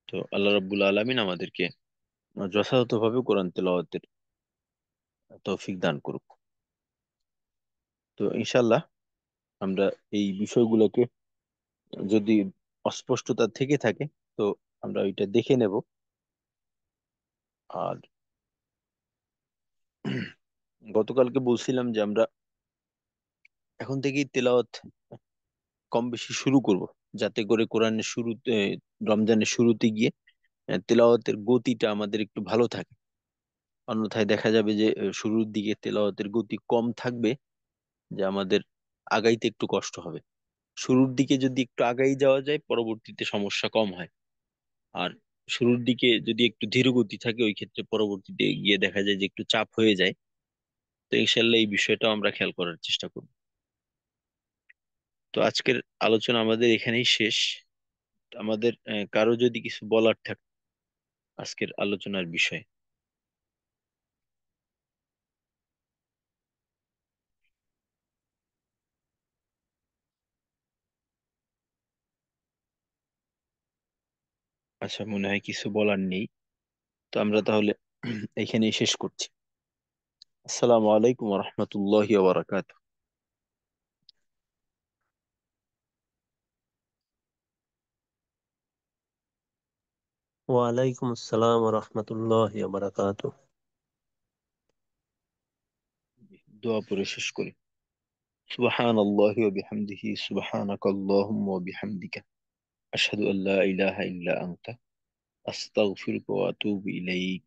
তো আল্লাহ রাব্বুল আলামিন আমাদেরকে যথাযথভাবে কোরআন তেলাওয়াতের তৌফিক দান করুক। তো ইনশাল্লাহ আমরা এই বিষয়গুলোকে, যদি অস্পষ্টতা থেকে থাকে, তো আমরা ওইটা দেখে নেব। আর গতকালকে বলছিলাম যে আমরা এখন থেকেই তেলাওয়াত কম বেশি শুরু করব, যাতে করে কোরআনের শুরুতে, রমজানের শুরুতে গিয়ে তেলাওয়াতের গতিটা আমাদের একটু ভালো থাকে। অন্যথায় দেখা যাবে যে শুরুর দিকে তেলাওয়াতের গতি কম থাকবে, যে আমাদের আগাইতে একটু কষ্ট হবে। শুরুর দিকে যদি একটু আগাই যাওয়া যায়, পরবর্তীতে সমস্যা কম হয়। আর শুরুর দিকে যদি একটু ধীর গতি থাকে, ওই ক্ষেত্রে পরবর্তীতে গিয়ে দেখা যায় যে একটু চাপ হয়ে যায়। তো ইনশাল্লাহ এই বিষয়টাও আমরা খেয়াল করার চেষ্টা করব। তো আজকের আলোচনা আমাদের এখানেই শেষ। আমাদের কারো যদি কিছু বলার থাকে আজকের আলোচনার বিষয়ে। আচ্ছা, মনে হয় কিছু বলার নেই। তো আমরা তাহলে এখানেই শেষ করছি। আসসালামু আলাইকুম রহমতুল্লাহি ওয়া বারাকাতুহু। ওয়ালাইকুম আসসালাম রহমতুল্লাহ বারাকাতু। দোয়া পড়ে শেষ করি। সুবহানাল্লাহি ওয়া বিহামদিহি, সুবহানাকাল্লাহুম্মা ওয়া বিহামদিকা, আশহাদু আল্লা ইলাহা ইল্লা আনতা, আস্তাগফিরুকা ওয়া আতুবু ইলাইক।